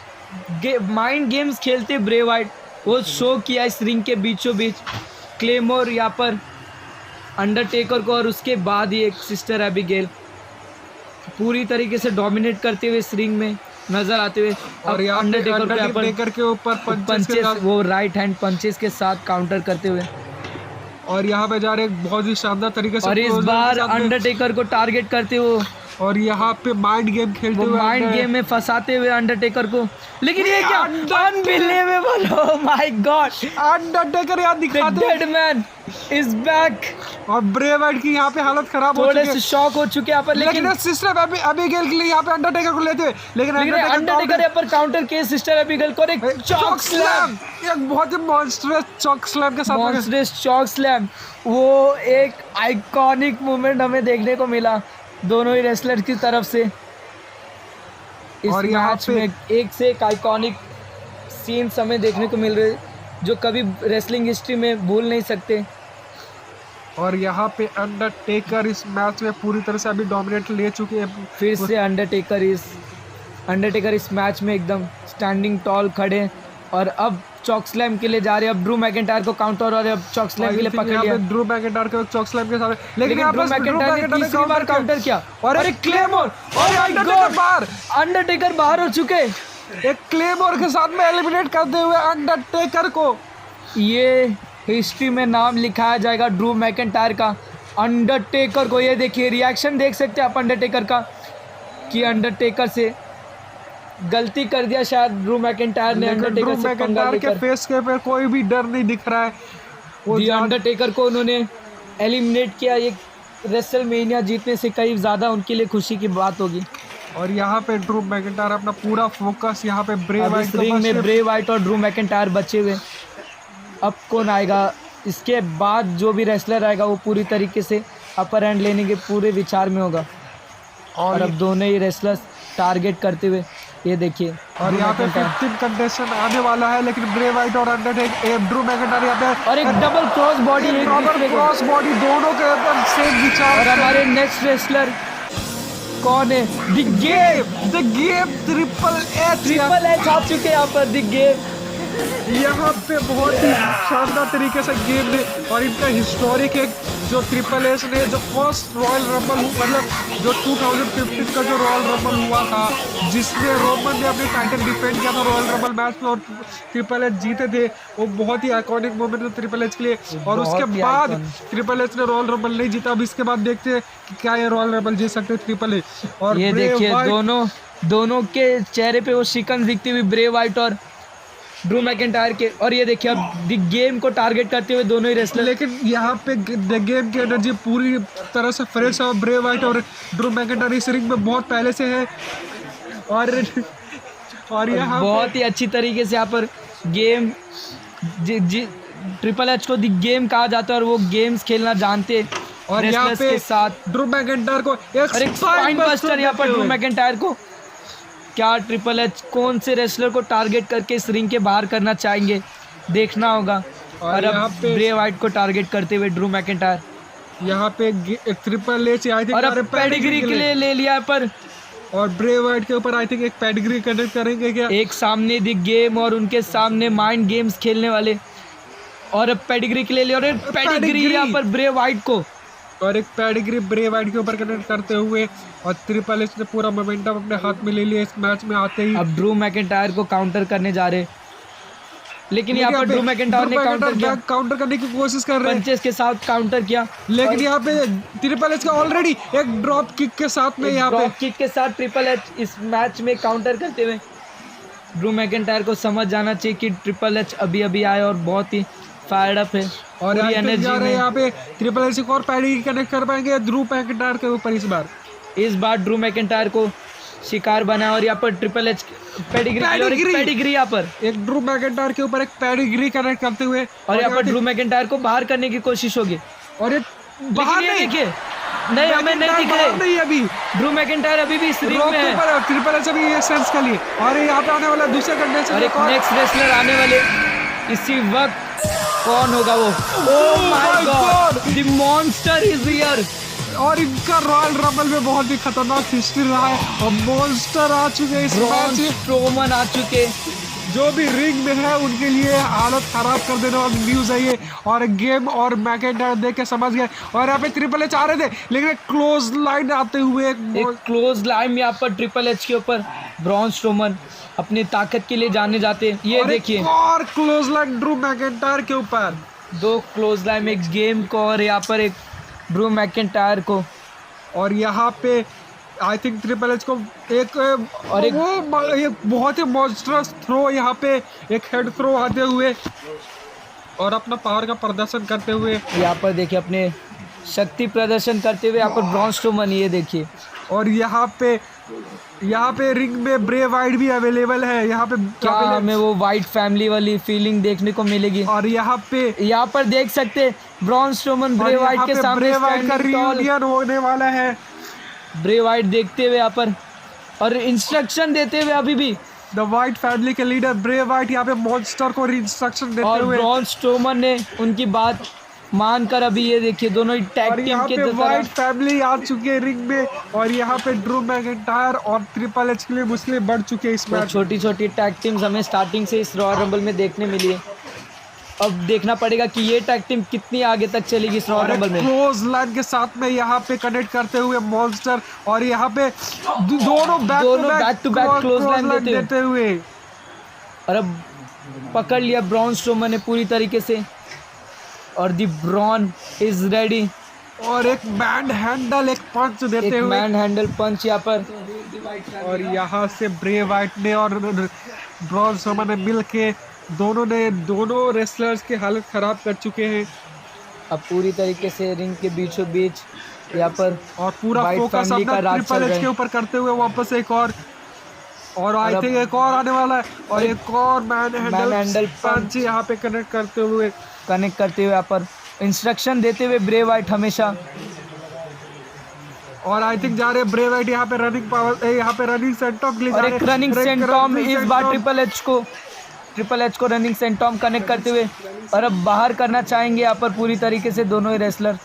माइंड गेम्स खेलते ब्रे वाइट वो शो किया इस रिंग के बीचों बीच। क्लेमोर यहाँ पर अंडरटेकर को, और उसके बाद ही एक सिस्टर एबिगेल पूरी तरीके से डोमिनेट करते हुए इस रिंग में नजर आते हुए। और अंडरटेकर के ऊपर पंचेस वो राइट हैंड पंचेस के साथ काउंटर करते हुए, और यहाँ पे जा रहे बहुत ही शानदार तरीके से। और इस बार अंडरटेकर को टारगेट करते हुए, और यहाँ पे माइंड गेम खेलते हुए, माइंड गेम में फंसाते हुए अंडरटेकर को। लेकिन ये क्या unbelievable, oh my God, Undertaker यहाँ दिखाते डेड मैन इज बैक। और ब्रे वाइट की यहाँ पे हालत खराब हो चुकी है, थोड़े से शॉक हो चुके हैं यहाँ पर। लेकिन सिस्टर एबिगेल के लिए यहाँ पे अंडरटेकर को लेते हुए, लेकिन अंडरटेकर यहाँ पर काउंटर किए सिस्टर एबिगेल को। एक चॉक स्लैम, एक बहुत ही मॉन्स्टरस चॉक स्लैम के साथ, मॉन्स्टरस चॉक स्लैम। वो एक आइकॉनिक मूवमेंट हमें देखने को मिला दोनों ही रेसलर की तरफ से इस और मैच में। एक से एक आइकॉनिक सीन्स हमें देखने को मिल रहे जो कभी रेसलिंग हिस्ट्री में भूल नहीं सकते। और यहाँ पे अंडरटेकर इस मैच में पूरी तरह से अभी डोमिनेट ले चुके हैं। फिर से अंडरटेकर इस मैच में एकदम स्टैंडिंग टॉल खड़े, और अब चॉक स्लैम के लिए जा रहे हैं। अब ड्रू मैकिंटायर को काउंटर, और अब चॉक स्लैम के लिए पकड़ लिया ड्रू मैकिंटायर को चॉक स्लैम के साथ। लेकिन ड्रू मैकिंटायर ने तीसरी बार काउंटर किया, और एक क्लेमोर, और अंडरटेकर बाहर हो चुके। एक क्लेमोर के साथ में एलिमिनेट करते हुए अंडरटेकर को। ये हिस्ट्री में नाम लिखाया जाएगा ड्रू मैकिंटायर का। अंडरटेकर को, ये देखिए रिएक्शन देख सकते हैं आप अंडरटेकर का, कि अंडरटेकर से गलती कर दिया शायद ड्रू मैकिंटायर ने लेकिन ड्रू अंडरटेकर से पंगा मैकिंटायर के लेकर। फेस के पे कोई भी डर नहीं दिख रहा है। वो दी अंडरटेकर को उन्होंने एलिमिनेट किया। ये रेसलमेनिया जीतने से कहीं ज़्यादा उनके लिए खुशी की बात होगी। और यहाँ पे ड्रू मैकिंटायर अपना पूरा फोकस यहाँ पे ब्रे अब वाइट इस रिंग में ब्रे वाइट और ड्रू मैकिंटायर बचे हुए। अब कौन आएगा? इसके बाद जो भी रेसलर आएगा वो पूरी तरीके से अपर हैंड लेने के पूरे विचार में होगा। और अब दोनों ही रेसलर्स टारगेट करते हुए ये देखिए। और यहाँ पे 15 कंटेस्टेंट आने वाला है, लेकिन ब्रे वाइट और अंडरटेकर ड्रू मैकिंटायर यहाँ पे और एक double cross body, cross body दोनों के ऊपर सेम विचार। और हमारे नेक्स्ट रेसलर कौन है? द गेम ट्रिपल एच आ चुके हैं यहाँ पर। द गेम यहाँ पे बहुत ही शानदार तरीके से गेम ने और इनका हिस्टोरिक एक जो ट्रिपल एच ने जो फर्स्ट रॉयल रंबल मतलब जो 2015 का जो रॉयल रंबल हुआ था जिसमें रोमन ने अपने टाइटल डिफेंड किया था रॉयल रंबल मैच में और ट्रिपल एच जीते थे, वो बहुत ही आइकॉनिक मोमेंट था ट्रिपल एच के लिए। और उसके बाद ट्रिपल एच ने रॉयल रंबल नहीं जीता। अब इसके बाद देखते हैं कि क्या ये रॉयल रंबल जीत सकते हैं ट्रिपल एच। और ये देखिए दोनों के चेहरे पे वो शिकन दिखती हुई ब्रे वाइट और ड्रू मैकिंटायर के। और ये देखिए अब द गेम को टारगेट करते हुए दोनों ही रेसलर। लेकिन यहाँ पे द गेम की एनर्जी पूरी तरह से फ्रेश है। ब्रे वाइट और ड्रू मैकिंटायर इस रिंग में बहुत पहले से है और यहाँ बहुत ही अच्छी तरीके से यहाँ पर गेम ट्रिपल एच को द गेम कहा जाता है और वो गेम्स खेलना जानते हैं। और यहाँ पे के साथ ड्रू मैकिंटायर को एक स्पाइन बस्टर यहाँ पर ड्रू मैकिंटायर को। क्या ट्रिपल एच कौन से रेसलर को टारगेट करके इस रिंग के बाहर करना चाहेंगे, देखना होगा। और अब ब्रे वाइट को टारगेट करते हुए ड्रू मैकिंटायर यहाँ पे एक ट्रिपल एच आई थिंक और अब पेडिग्री के लिए ले लिया पर। और ब्रे वाइट के ऊपर आई थिंक एक पेडिग्री कनेक्ट करेंगे क्या? एक सामने द गेम और उनके सामने माइंड गेम्स खेलने वाले। और अब पेडिग्री के लिए लिया और पेडिग्री यहाँ पर ब्रे वाइट को और एक पेडिग्री ब्रे वाइट के ऊपर कनेक्ट करते हुए और ट्रिपल एच ने पूरा मोमेंटम अपने हाथ में ले लिया इस मैच में आते ही। अब ड्रू मैकिंटायर को काउंटर करने जा रहे, लेकिन यहाँ पर ड्रू मैकिंटायर ने काउंटर करने की कोशिश कर रहे हैं, पंचेस के साथ काउंटर किया। लेकिन यहाँ पे ट्रिपल एच का ऑलरेडी एक ड्रॉप किक के साथ में यहाँ पे किक के साथ ट्रिपल एच इस मैच में काउंटर करते हुए ड्रू मैकिंटायर को समझ जाना चाहिए कि ट्रिपल एच अभी आए और बहुत ही फायर्ड अप है। और एनर्जी में यहाँ पे ट्रिपल एच और पेडिग्री कनेक्ट कर पाएंगे ड्रू मैकिंटायर के ऊपर। इस बार ड्रू मैकिंटायर को शिकार बना और यहाँ पर ट्रिपल एच पेडिग्री यहाँ पर एक ड्रू मैकिंटायर के ऊपर एक पेडिग्री कनेक्ट करते हुए और यहाँ पर ड्रू मैकिंटायर को बाहर करने की कोशिश होगी। और ये बाहर नहीं देखिए, नहीं हमें नहीं दिख रहे नहीं अभी ड्रू मैकिंटायर अभी भी इस रिंग में है। ट्रिपल एच अभी ये सेंस के लिए और यहाँ पे आने वाला दूसरा कंटेस्टेंट और एक नेक्स्ट रेसलर आने वाले इसी वक्त। कौन होगा वो? ओह my God, the monster is here. और इनका रॉयल रंबल में बहुत ही खतरनाक हिस्ट्री रहा है और मॉन्स्टर आ चुके हैं इस मैच में। स्ट्रोमन आ चुके, जो भी रिंग में है उनके लिए हालत खराब कर देने वाली न्यूज़ है ये। और गेम और मैकिंटायर देख के समझ गए। और यहाँ पे ट्रिपल एच आ रहे थे लेकिन क्लोज लाइन आते हुए एक क्लोज लाइन में यहाँ पर ट्रिपल एच के ऊपर ब्रॉन स्ट्रोमन अपनी ताकत के लिए जाने जाते हैं। ये देखिए और क्लोज लाइन ड्रू मैकिंटायर के ऊपर, दो क्लोज लाइन में, एक गेम को और यहाँ पर एक ड्रू मैकिंटायर को। और यहाँ पे आई थिंक ट्रिपल एच को एक और एक बहुत ही मॉन्स्टरस थ्रो यहाँ पे एक हेड थ्रो आते हुए और अपना पावर का प्रदर्शन करते हुए यहाँ पर देखिए अपने शक्ति प्रदर्शन करते हुए यहाँ पर ब्रॉन स्ट्रोमन। ये देखिए और यहाँ पे रिंग में ब्रे वाइट भी अवेलेबल है। यहाँ पे क्या हमें वो वाइट फैमिली वाली फीलिंग देखने को मिलेगी। और यहाँ पर देख सकते ब्रॉन स्ट्रोमन ब्रे वाइट के सामने ब्रे वाइट का रियूनियन होने वाला है। ब्रे वाइट देखते हुए यहाँ पर और इंस्ट्रक्शन देते हुए अभी भी द वाइट फैमिली के लीडर ब्रे वाइट यहाँ पे मॉन्स्टर को इंस्ट्रक्शन देते हुए और ब्रॉन स्ट्रोमन ने उनकी बात मानकर अभी ये देखिए दोनों ही टैग टीम के वाइट फैमिली आ चुके हैं रिंग में। और यहाँ पे ड्रू मैकिंटायर और ट्रिपल एच के लिए मुश्किलें बढ़ चुके हैं इस मैच। छोटी छोटी टैग टीम्स हमें स्टार्टिंग से इस रॉयल रंबल में देखने मिली है। अब देखना पड़ेगा कि ये टैग टीम कितनी आगे तक चलेगी इस रॉयल रंबल में। क्लोज लाइन के साथ में यहाँ पे कनेक्ट करते हुए मॉन्स्टर और यहाँ पे दोनों back to back clothesline देते हुए और अब पकड़ लिया ब्रॉन स्ट्रोमन ने पूरी तरीके से। और दी ब्रॉन इज रेडी और एक मैन हैंडल एक पंच देते एक हुए, मैन हैंडल पंच यहाँ पर। और यहाँ से ब्रे वाइट ने और ब्रॉन स्ट्रोमन ने मिल के दोनों रेसलर्स की हालत खराब कर चुके हैं। अब पूरी तरीके से रिंग के बीचों बीच यहाँ पर और पूरा White फोकस family अपना का राज चल ट्रिपल रहा एच है। के ऊपर करते हुए वापस एक और आई अब- थिंक एक और आने वाला है, और एक और मैन हैंडल हैंडल पंच पंच। यहाँ पे कनेक्ट करते हुए, कनेक्ट करते हुए यहाँ पर इंस्ट्रक्शन देते हुए ब्रे वाइट हमेशा। और आई थिंक जा रहे हैं ब्रे वाइट यहाँ पे रनिंग पावर, यहाँ पे रनिंग सेंटॉम के लिए और जा एक रहे हैं। रनिंग एक सेंटॉम running इस बार sentom। ट्रिपल एच को रनिंग सेंटॉम कनेक्ट करते हुए और अब बाहर करना चाहेंगे यहाँ पर पूरी तरीके से दोनों ही रेसलर।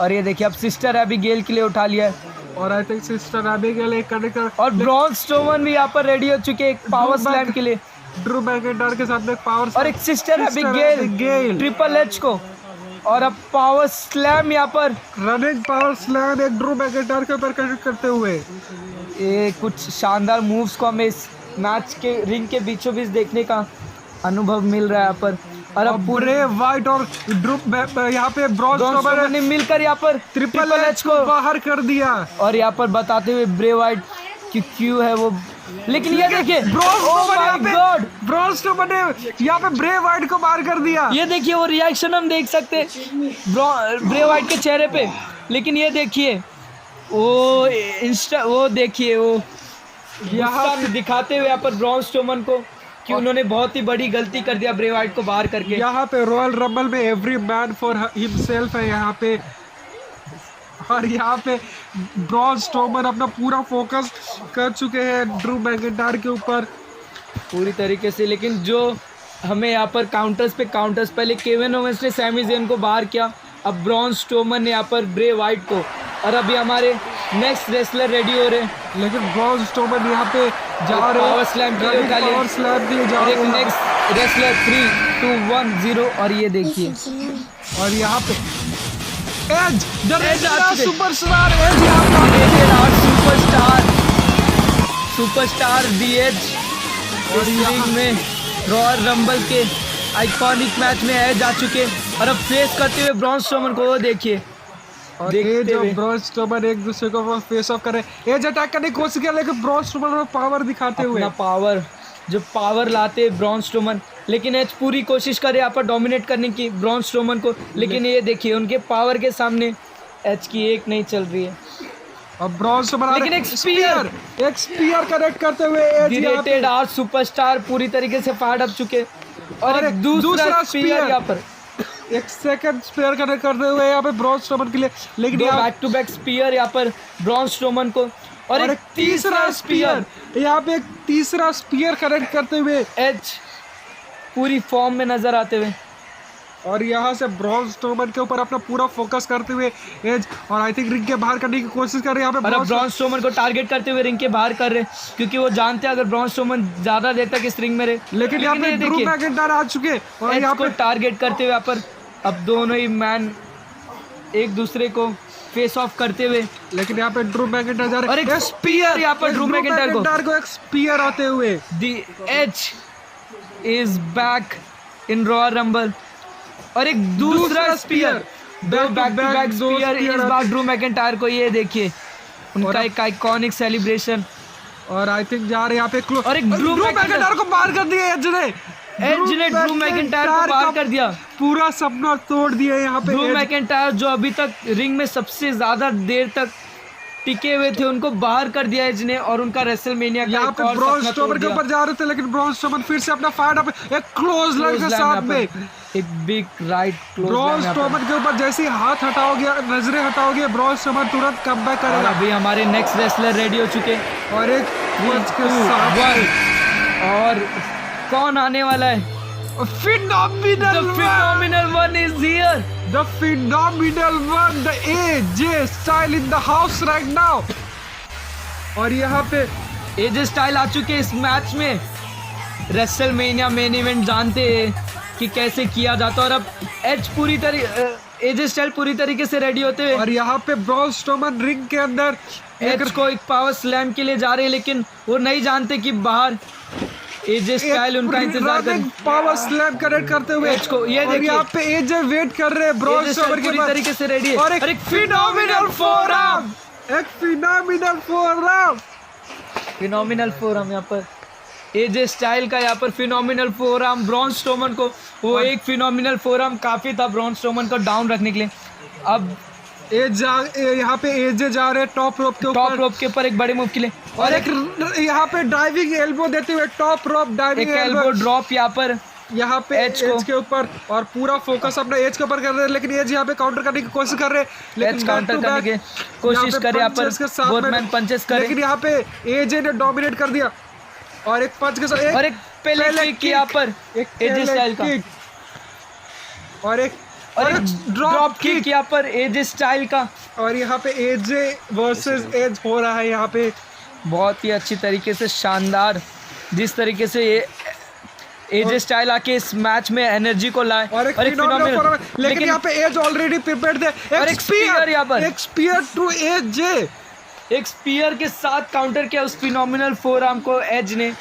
और ये देखिए अब सिस्टर एबिगेल के लिए उठा लिया है, और आई थिंक सिस्टर एबिगेल एक कनेक्ट कर, और ब्रॉन स्ट्रोमन भी यहाँ पर रेडी हो चुके हैं एक पावर स्लैम के लिए। ड्रू मैकिंटायर के साथ में पावर और एक सिस्टर एबिगेल ट्रिपल एच को, और अब पावर स्लैम यहाँ पर। रनिंग पावर स्लैम एक ड्रू मैकिंटायर के ऊपर कनेक्ट करते हुए। ये कुछ शानदार मूव्स को हमें इस मैच के रिंग के बीचों बीच देखने का अनुभव मिल रहा है यहाँ पर। और अब पूरे ब्रे वाइट और ड्रू यहाँ पे ब्रॉन स्ट्रोमन ने मिलकर यहाँ पर ट्रिपल एच को बाहर कर दिया। और यहाँ पर बताते हुए ब्रे वाइट कि क्यों है वो, लेकिन ये देखिए ब्रॉन स्ट्रोमन ने यहाँ पे ब्रे वाइट को मार कर दिया। ये देखिए वो रिएक्शन हम देख सकते हैं ब्रे वाइट के चेहरे पे। लेकिन ये देखिए वो देखिए वो यहाँ दिखाते हुए यहाँ पर ब्रॉन स्ट्रोमन को कि उन्होंने बहुत ही बड़ी गलती कर दिया ब्रे वाइट को बाहर करके। यहाँ पे रॉयल रंबल में एवरी मैन फॉर हिमसेल्फ है यहाँ पे, और यहाँ पे ब्रॉन स्ट्रोमन अपना पूरा फोकस कर चुके हैं ड्रू मैकिंटायर के ऊपर पूरी तरीके से। लेकिन जो हमें यहाँ पर काउंटर्स पे काउंटर्स, पहले केविन ओवेंस ने सैमी ज़ेन को बाहर किया, अब ब्रॉन स्ट्रोमन ने यहाँ पर ब्रे वाइट को, और अभी हमारे नेक्स्ट रेसलर रेडी हो रहे हैं। लेकिन ब्रॉन स्ट्रोमन यहाँ पे जा रहे हैं पावर स्लैम के लिए उठा लिया। पावर स्लैम के लिए जा और रहे एक हैं, नेक्स्ट रेसलर 3, 2, 1, 0। और ये देखिए और यहाँ पे एज एज आ चुके। सुपरस्टार एज यहाँ पे सुपरस्टार दी एज और यहाँ में रॉयल रंबल के आइकॉनिक मैच में एज आ चुके, और अब फेस करते हुए ब्रॉन स्ट्रोमन को। वो देखिए और देखते एज और हुए। ब्रॉन स्ट्रोमन एक दूसरे को फेस ऑफ कर रहे हैं। एज अटैक करने की कोशिश किया, लेकिन ब्रॉन स्ट्रोमन में पावर दिखाते हुए, अपना पावर जो पावर लाते ब्रॉन स्ट्रोमन, लेकिन एज पूरी कोशिश करे यहाँ पर डोमिनेट करने की ब्रॉन स्ट्रोमन को। लेकिन ये देखिए उनके पावर के सामने एज की एक नहीं चल रही है। और ब्रॉन स्ट्रोमन लेकिन एक स्पीयर कनेक्ट करते हुए एज यहाँ पे, रेटेड आर सुपरस्टार पूरी तरीके से फायर अप चुके, और एक दूसरा स्पीयर यहाँ पर, एक सेकंड स्पीयर कनेक्ट करते हुए यहाँ पे ब्रॉन स्ट्रोमन के लिए। लेकिन दो यहाँ बैक टू बैक स्पीयर यहाँ पर ब्रॉन स्ट्रोमन को, और एक तीसरा स्पीयर यहाँ पे एक तीसरा स्पीयर कनेक्ट करते हुए एज पूरी फॉर्म में नजर आते हुए। और यहाँ से ब्रॉन स्ट्रोमन के ऊपर अपना पूरा फोकस करते हुए एज, और आई थिंक रिंग के बाहर करने की कोशिश कर रहे हैं यहाँ पे और अब ब्रॉन स्ट्रोमन को टारगेट करते हुए रिंग के बाहर कर रहे हैं, क्योंकि वो जानते हैं अगर ब्रॉन स्ट्रोमन ज्यादा देर तक इस रिंग में रहे। लेकिन यहाँ पे ड्रू मैकिंटायर आ चुके हैं, और एज यहाँ को पे टारगेट करते हुए यहाँ पर अब दोनों ही मैन एक दूसरे को फेस ऑफ करते हुए। लेकिन यहाँ पे ड्रू मैकिंटायर जा रहे और एक स्पीयर यहाँ पर ड्रू मैकिंटायर को एक स्पीयर आते हुए। The Edge is back in Royal Rumble, और एक दूसरा स्पीयर, दो बैक टू बैक स्पीयर इस बार ड्रू मैकिंटायर को। ये देखिए उनका एक आइकॉनिक सेलिब्रेशन। और आई थिंक जा रहे हैं यहाँ पे और एक ड्रू मैकिंटायर को मार कर दिया एज ने ड्रू मैकिंटायर को बाहर कर दिया, पूरा सपना तोड़ दिया यहाँ पे ड्रू एज। मैकिंटायर जो अभी तक रिंग में सबसे ज्यादा देर तक टिके हुए थे उनको बाहर कर दिया एज ने, और उनका रेसलमेनिया का यहाँ एक पे और ब्रॉन सपना स्ट्रोमन तोड़ के दिया। ऊपर जा रहे थे, लेकिन ब्रॉन स्ट्रोमन फिर से अपना फायर अप एक क्लोज लाइन के साथ में, एक बिग राइट ब्रॉन स्ट्रोमन के ऊपर जैसे ही हाथ हटाओगे, नजरें हटाओगे, ब्रॉन स्ट्रोमन तुरंत कमबैक और करेगा। अभी हमारे नेक्स्ट रेसलर रेडी हो चुके, और एक पंच के 2, साथ 1, और कौन आने वाला है? phenomenal one is here. the phenomenal one, the AJ Styles in the house right now। और यहाँ पे एजे स्टाइल आ चुके इस मैच में। रेसलमेनिया मेन इवेंट जानते हैं कि कैसे किया जाता है, और अब एजे स्टाइल पूरी तरीके से रेडी होते हुए और यहाँ पे ब्रॉन स्ट्रोमन रिंग के अंदर एज को एक पावर स्लैम के लिए जा रहे हैं, लेकिन वो नहीं जानते कि बाहर एजे स्टाइल उनका इंतजार कर पावर स्लैम कनेक्ट करते हुए एज को, ये और देखिए। यहाँ पे एजे वेट कर रहे हैं ब्रॉन स्ट्रोमन के पूरी पास तरीके से रेडी है और एक फिनोमिनल फोरआर्म, एक फिनोमिनल फोरआर्म, फिनोमिनल फोरआर्म यहाँ पर एजे स्टाइल का, यहाँ पर फिनोमिनल फोरआर्म ब्रॉन स्ट्रोमन को, वो एक फिनोमिनल फोरआर्म काफी था ब्रॉन स्ट्रोमन को डाउन रखने के लिए। अब यहाँ पे एजे जा रहे हैं टॉप रोप के टॉप ऊपर रोप के ऊपर एक बड़े मूव के लिए और एक यहाँ पे डाइविंग एल्बो देते हुए टॉप रोप एक डाइविंग एल्बो एल्बो ड्रॉप यहाँ पर यहाँ पे एज एज के ऊपर और पूरा फोकस अपना एज के ऊपर कर रहे हैं, लेकिन एज यहाँ पे काउंटर करने की कोशिश कर रहे हैं, लेकिन एज काउंटर करने की कोशिश करे यहाँ पर बोथ मैन पंचेस करे, लेकिन यहाँ पे एजे ने डोमिनेट कर दिया और एक पंच के साथ और एक पहले किक यहाँ पर एजे स्टाइल का और एक ड्रॉप किक यहाँ पर एजे स्टाइल का। और यहाँ पे एजे वर्सेस एज हो रहा है। यहाँ पे बहुत ही अच्छी तरीके से शानदार जिस तरीके से ये एजे स्टाइल आके इस मैच में एनर्जी को लाए और एक phenomenal, लेकिन यहाँ पे एज ऑलरेडी प्रिपेयर्ड थे और एक स्पीयर यहाँ पर एक स्पीयर टू एजे, एक स्पीयर के साथ काउंटर किया उस फिनोमिनल फोरआर्म को एज ने।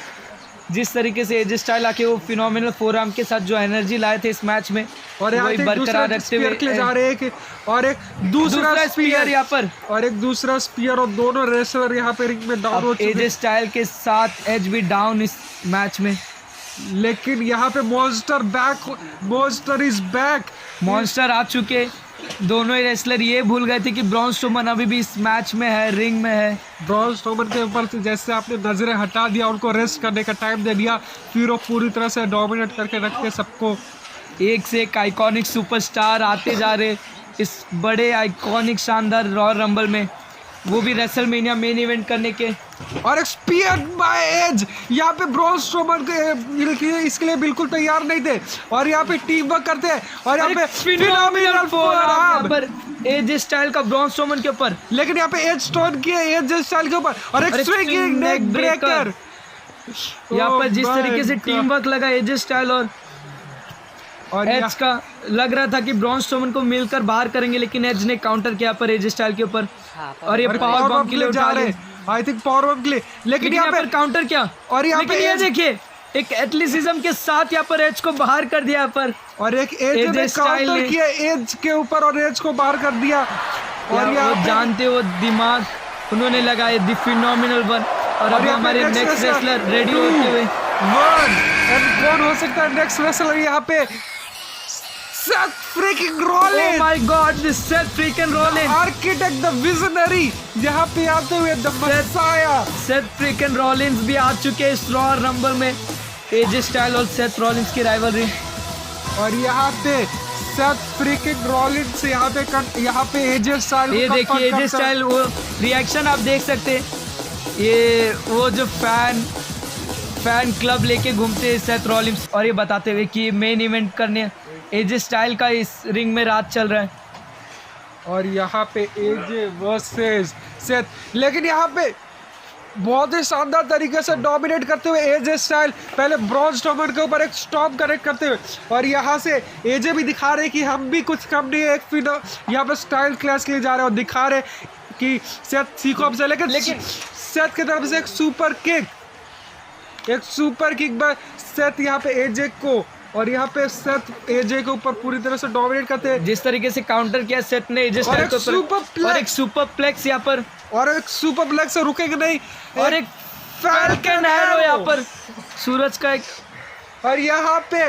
जिस तरीके से एजे स्टाइल आके वो फिनोमिनल फोरआर्म के साथ जो एनर्जी लाए थे इस मैच में और वही बरकरार रखते हुए जा रहे हैं और एक दूसरा स्पीयर यहाँ पर और एक दूसरा स्पीयर और दोनों रेसलर यहाँ पे रिंग में डाउन हो चुके एजे स्टाइल के साथ एज भी डाउन इस मैच में, लेकिन यहाँ पे मॉन्स्टर इज बैक, मॉन्स्टर आ चुके। दोनों ही रेसलर ये भूल गए थे कि ब्रॉन स्ट्रोमन अभी भी इस मैच में है, रिंग में है। ब्रॉन स्ट्रोमन के ऊपर से जैसे आपने नजरें हटा दिया, उनको रेस्ट करने का टाइम दे दिया, फिर वो पूरी तरह से डोमिनेट करके रखते सबको। एक से एक आइकॉनिक सुपरस्टार आते जा रहे इस बड़े आइकॉनिक शानदार रॉयल रंबल में, वो भी रेसलमेनिया मेन इवेंट करने के। और एक स्पीयर बाय एज, यहाँ पे ब्रॉन स्ट्रोमन के इसके लिए बिल्कुल तैयार नहीं थे और यहाँ पे टीम वर्क करते हैं और यहाँ पे फिनोमिनल फोरआर्म पर एजे स्टाइल का ब्रॉन स्ट्रोमन के ऊपर, लेकिन यहाँ पे एज स्टोन किया एजे स्टाइल के ऊपर और एक स्विंगिंग नेक ब्रेकर। यहाँ पर जिस तरीके से टीम वर्क लगा एजे स्टाइल और एज का, लग रहा था कि ब्रॉन स्ट्रोमन को मिलकर बाहर करेंगे, लेकिन एज ने काउंटर किया पर एजे स्टाइल के ऊपर और ये पावर बम के लिए उठा रहे, आई थिंक पावर बम के लिए, लेकिन यहाँ पर काउंटर किया और यहाँ पे ये देखिए एक एथलेटिज्म के साथ यहाँ पर एज को बाहर कर दिया पर और एक एज ने काउंटर किया एज के ऊपर और एज को बाहर कर दिया और यहाँ जानते हो दिमाग उन्होंने लगाए द फिनोमिनल वन और अभी हमारे नेक्स्ट रेसलर रेडी होते हुए वन एंड कौन हो सकता है नेक्स्ट रेसलर यहाँ पे? Seth freaking Rollins! Oh my God, this Seth freaking Rollins! Architect, the visionary, यहाँ पे आते हुए the Messiah. Seth freaking Rollins भी आ चुके हैं इस रॉयल रंबल में। AJ स्टाइल और Seth Rollins की राइवलरी और यहाँ पे Seth freaking Rollins यहाँ पे AJ स्टाइल, ये देखिए AJ स्टाइल वो रिएक्शन आप देख सकते हैं, ये वो जो फैन क्लब लेके घूमते हैं Seth Rollins और ये बताते हुए कि मेन इवेंट करने एजे स्टाइल का इस रिंग में रात चल रहा है और यहाँ पे एजे वर्सेस सेथ, लेकिन यहाँ पे बहुत ही शानदार तरीके से डोमिनेट करते हुए एजे स्टाइल पहले ब्रॉन स्ट्रोमन के ऊपर एक स्टॉप कनेक्ट करते हुए और यहाँ से एजे भी दिखा रहे कि हम भी कुछ कम नहीं है, एक यहाँ पे स्टाइल क्लास के लिए जा रहे हैं और दिखा रहे कि सेथ सीखो हमसे, लेकिन सेथ की तरफ से एक सुपर किक बाय सेथ यहाँ पे एजे को और यहाँ पे सेथ एजे के ऊपर पूरी तरह से डोमिनेट करते हैं। जिस तरीके से काउंटर किया सेथ ने एजे स्टाइल के ऊपर और एक सुपर प्लेक्स यहाँ पर और एक सुपर प्लेक्स से रुकेंगे नहीं और एक फैल्कन एरो यहाँ पर सूरज का एक और यहाँ पे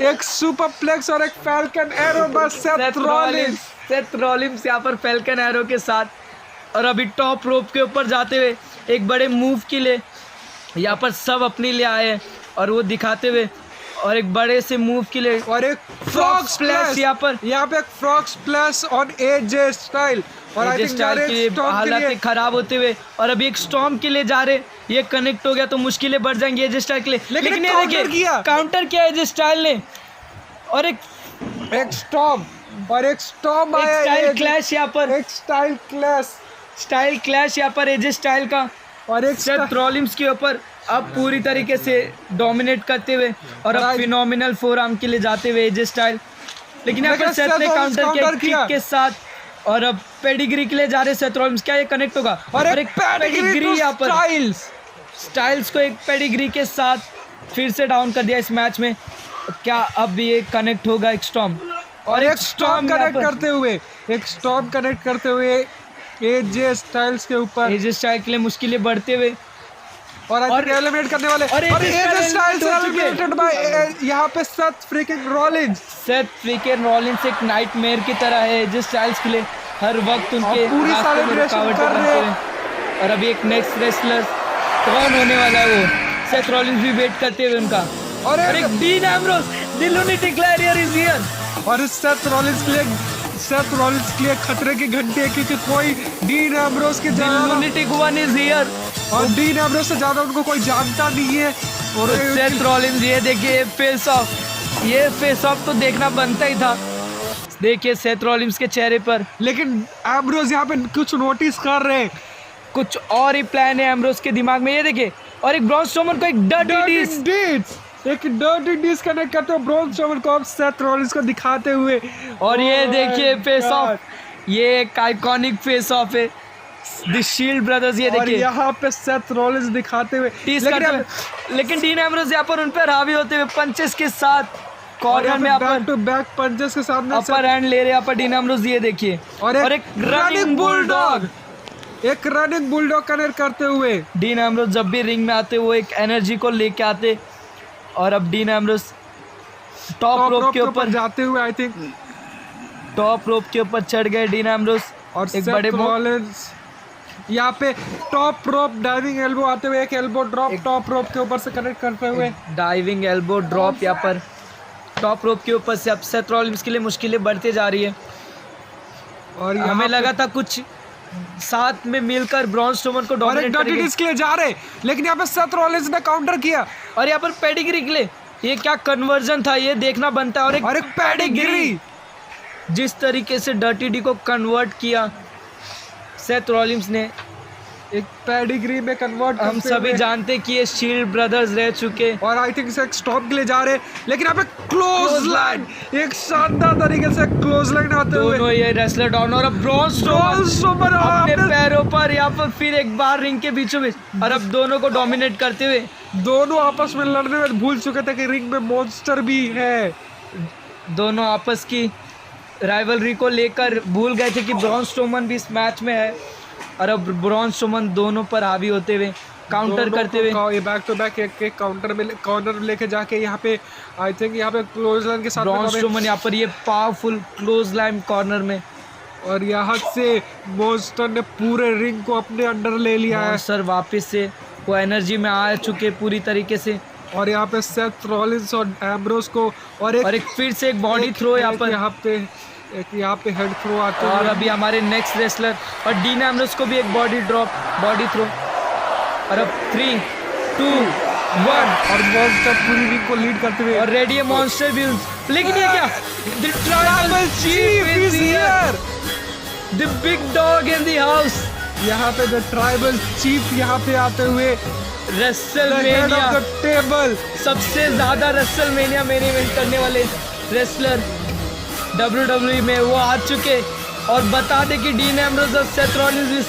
एक सुपर प्लेक्स और एक फैल्कन एरो बस सेथ रॉलिन्स यहाँ पर फैल्कन एरो के साथ और अभी टॉप रोप के ऊपर जाते हुए एक बड़े मूव के लिए यहाँ पर सब अपने लिए आए और वो दिखाते हुए और एक बड़े से मूव के लिए और एक फ्रॉग स्प्लैश यहाँ पे एक frog splash on AJ style और एजे स्टाइल की हालत खराब होते हुए और अभी एक स्टॉर्म के लिए जा रहे, ये कनेक्ट हो गया तो मुश्किलें बढ़ जाएंगी एजे स्टाइल के लिए, लेकिन ये देखिए काउंटर किया एजे स्टाइल ने और एक स्टॉर्म आया, स्टाइल क्लैश यहाँ पर, एक स्टाइल क्लैश यहाँ पर एजे स्टाइल का और एक सेथ रॉलिन्स के ऊपर अब पूरी तरीके से डोमिनेट करते हुए और अब फिनोमिनल फोरआर्म के लिए जाते हुए एजे स्टाइल, लेकिन यहाँ पर सेथ ने काउंटर किया के साथ और अब पेडिग्री के लिए जा रहे सेथ रॉलिन्स, क्या ये कनेक्ट होगा और एक पेडिग्री यहाँ पर स्टाइल्स को एक पेडिग्री के साथ फिर से डाउन कर दिया इस मैच में। क्या अब ये कनेक्ट होगा एक स्टॉर्म और एक स्टॉर्म कनेक्ट करते हुए एजे स्टाइल्स के ऊपर, एजे स्टाइल के लिए मुश्किलें बढ़ते हुए और एलिमिनेट करने वाले और एजे स्टाइल्स एलिमिनेटेड बाय यहाँ पे सेथ फ्रीकिंग रॉलिंस एक नाइटमेयर की तरह है एजे स्टाइल्स के लिए, हर वक्त उनके पूरी सेलिब्रेशन कर रहे हैं। और अभी एक नेक्स्ट रेसलर कौन होने वाला है वो सेथ रॉलिंस भी वेट करते हुए उनका, और एक Dean Ambrose the lunatic lariat is here. और सेथ रॉलिंस के लिए खतरे की घंटी है क्योंकि कोई डीन एम्ब्रोस के लुनेटिक वन इज हियर, और डीन एम्ब्रोस से ज्यादा उनको कोई जानता नहीं है। और सेथ रॉलिंस ये देखिए फेस ऑफ, ये फेस ऑफ तो देखना बनता ही था, देखिए सेथ रॉलिंस के चेहरे पर। लेकिन एम्ब्रोस यहाँ पे कुछ नोटिस कर रहे हैं, कुछ और ही प्लान है एम्ब्रोस के दिमाग में, ये देखिए। और एक ब्रॉन स्ट्रोमन को एक डर्टी डिस कनेक्ट करते हुए ब्रॉन स्ट्रोमन को अब सेथ रॉलिंस को दिखाते हुए, और ये देखिए फेस ऑफ, ये एक आइकॉनिक फेस ऑफ है द शील्ड ब्रदर्स। ये देखिए यहाँ पे सेथ रॉलिंस दिखाते हुए, लेकिन डीन एम्ब्रोस यहाँ पर उन पर हावी होते हुए पंचेस के साथ कॉर्नर में बैक टू बैक पंचेस के सामने अपर हैंड ले रहे हैं यहाँ पर डीन एम्ब्रोस, ये देखिए। और एक रनिंग बुलडॉग कनेक्ट करते हुए डीन एम्ब्रोस जब भी रिंग में आते वो एक एनर्जी को लेके आते, और अब डीन एम्ब्रोस टॉप रोप के ऊपर जाते हुए आई थिंक टॉप रोप के ऊपर चढ़ गए डीन एम्ब्रोस, और एक बड़े रॉलिंस यहाँ पे टॉप रोप डाइविंग एल्बो आते हुए एक एल्बो ड्रॉप टॉप रोप के ऊपर से कनेक्ट करते हुए, डाइविंग एल्बो ड्रॉप यहाँ पर टॉप रोप के ऊपर से। अब सेथ रॉलिंस के लिए मुश्किलें बढ़ती जा रही है, और हमें लगा था कुछ साथ में मिलकर ब्रॉन स्ट्रोमन को डोमिनेट करेंगे के लिए जा रहे, लेकिन यहाँ पे सेथ रॉलिंस ने काउंटर किया, और यहाँ पर पेडिग्री के लिए ये क्या कन्वर्जन था ये देखना बनता है। और एक पेडिग्री जिस तरीके से डर्टी डी को कन्वर्ट किया सेथ रॉलिंस ने, एक पेडिग्री में कन्वर्ट, हम सभी जानते कि ये शील्ड ब्रदर्स रह चुके, और आई थिंक से स्टॉप के लिए जा रहे, लेकिन यहाँ पे क्लोज लाइन, एक शानदार तरीके से क्लोज लाइन आते हुए दोनों ये रेसलर डाउन, और अब ब्रॉन स्ट्रोमन अपने पैरों पर यहाँ पर फिर एक बार रिंग के बीचों बीच, और अब दोनों को डोमिनेट करते हुए दोनों आपस में लड़ने में भूल चुके थे कि रिंग में मॉन्स्टर भी है, दोनों आपस की राइवलरी को लेकर भूल गए थे कि ब्रॉन स्ट्रोमन भी इस मैच में है, और अब ब्रॉन स्ट्रोमन दोनों पर हावी होते हुए काउंटर करते हुए ये बैक टू बैक एक काउंटर में कॉर्नर लेके जाके यहाँ पे आई थिंक यहाँ पे क्लोज लाइन के साथ ब्रॉन स्ट्रोमन यहाँ पर ये पावरफुल क्लोज लाइन कॉर्नर में, और यहाँ से मॉन्स्टर ने पूरे रिंग को अपने अंडर ले लिया है, सर वापस से वो एनर्जी में आ चुके पूरी तरीके से, और यहाँ पे सेथ रॉलिंस और एम्ब्रोस को और एक फिर से एक बॉडी थ्रो यहाँ पे हेड थ्रो आता है, और अभी हमारे नेक्स्ट रेसलर और डीन एम्ब्रोस को भी एक बॉडी थ्रो, और अब 3, 2, 1 और मॉन्स्टर पूरी रिंग को लीड करते हुए, और रेडियो मॉन्स्टर भी, लेकिन ये क्या the tribal chief is here, the big dog in the house. यहाँ पे द ट्राइबल चीफ यहाँ पे आते हुए रेसलमेनिया टेबल सबसे ज्यादा रेसलमेनिया मेन इवेंट करने वाले रेसलर WWE में वो आ चुके, और बता दे कि डीन एम्ब्रोस और सेथ रॉलिंस इस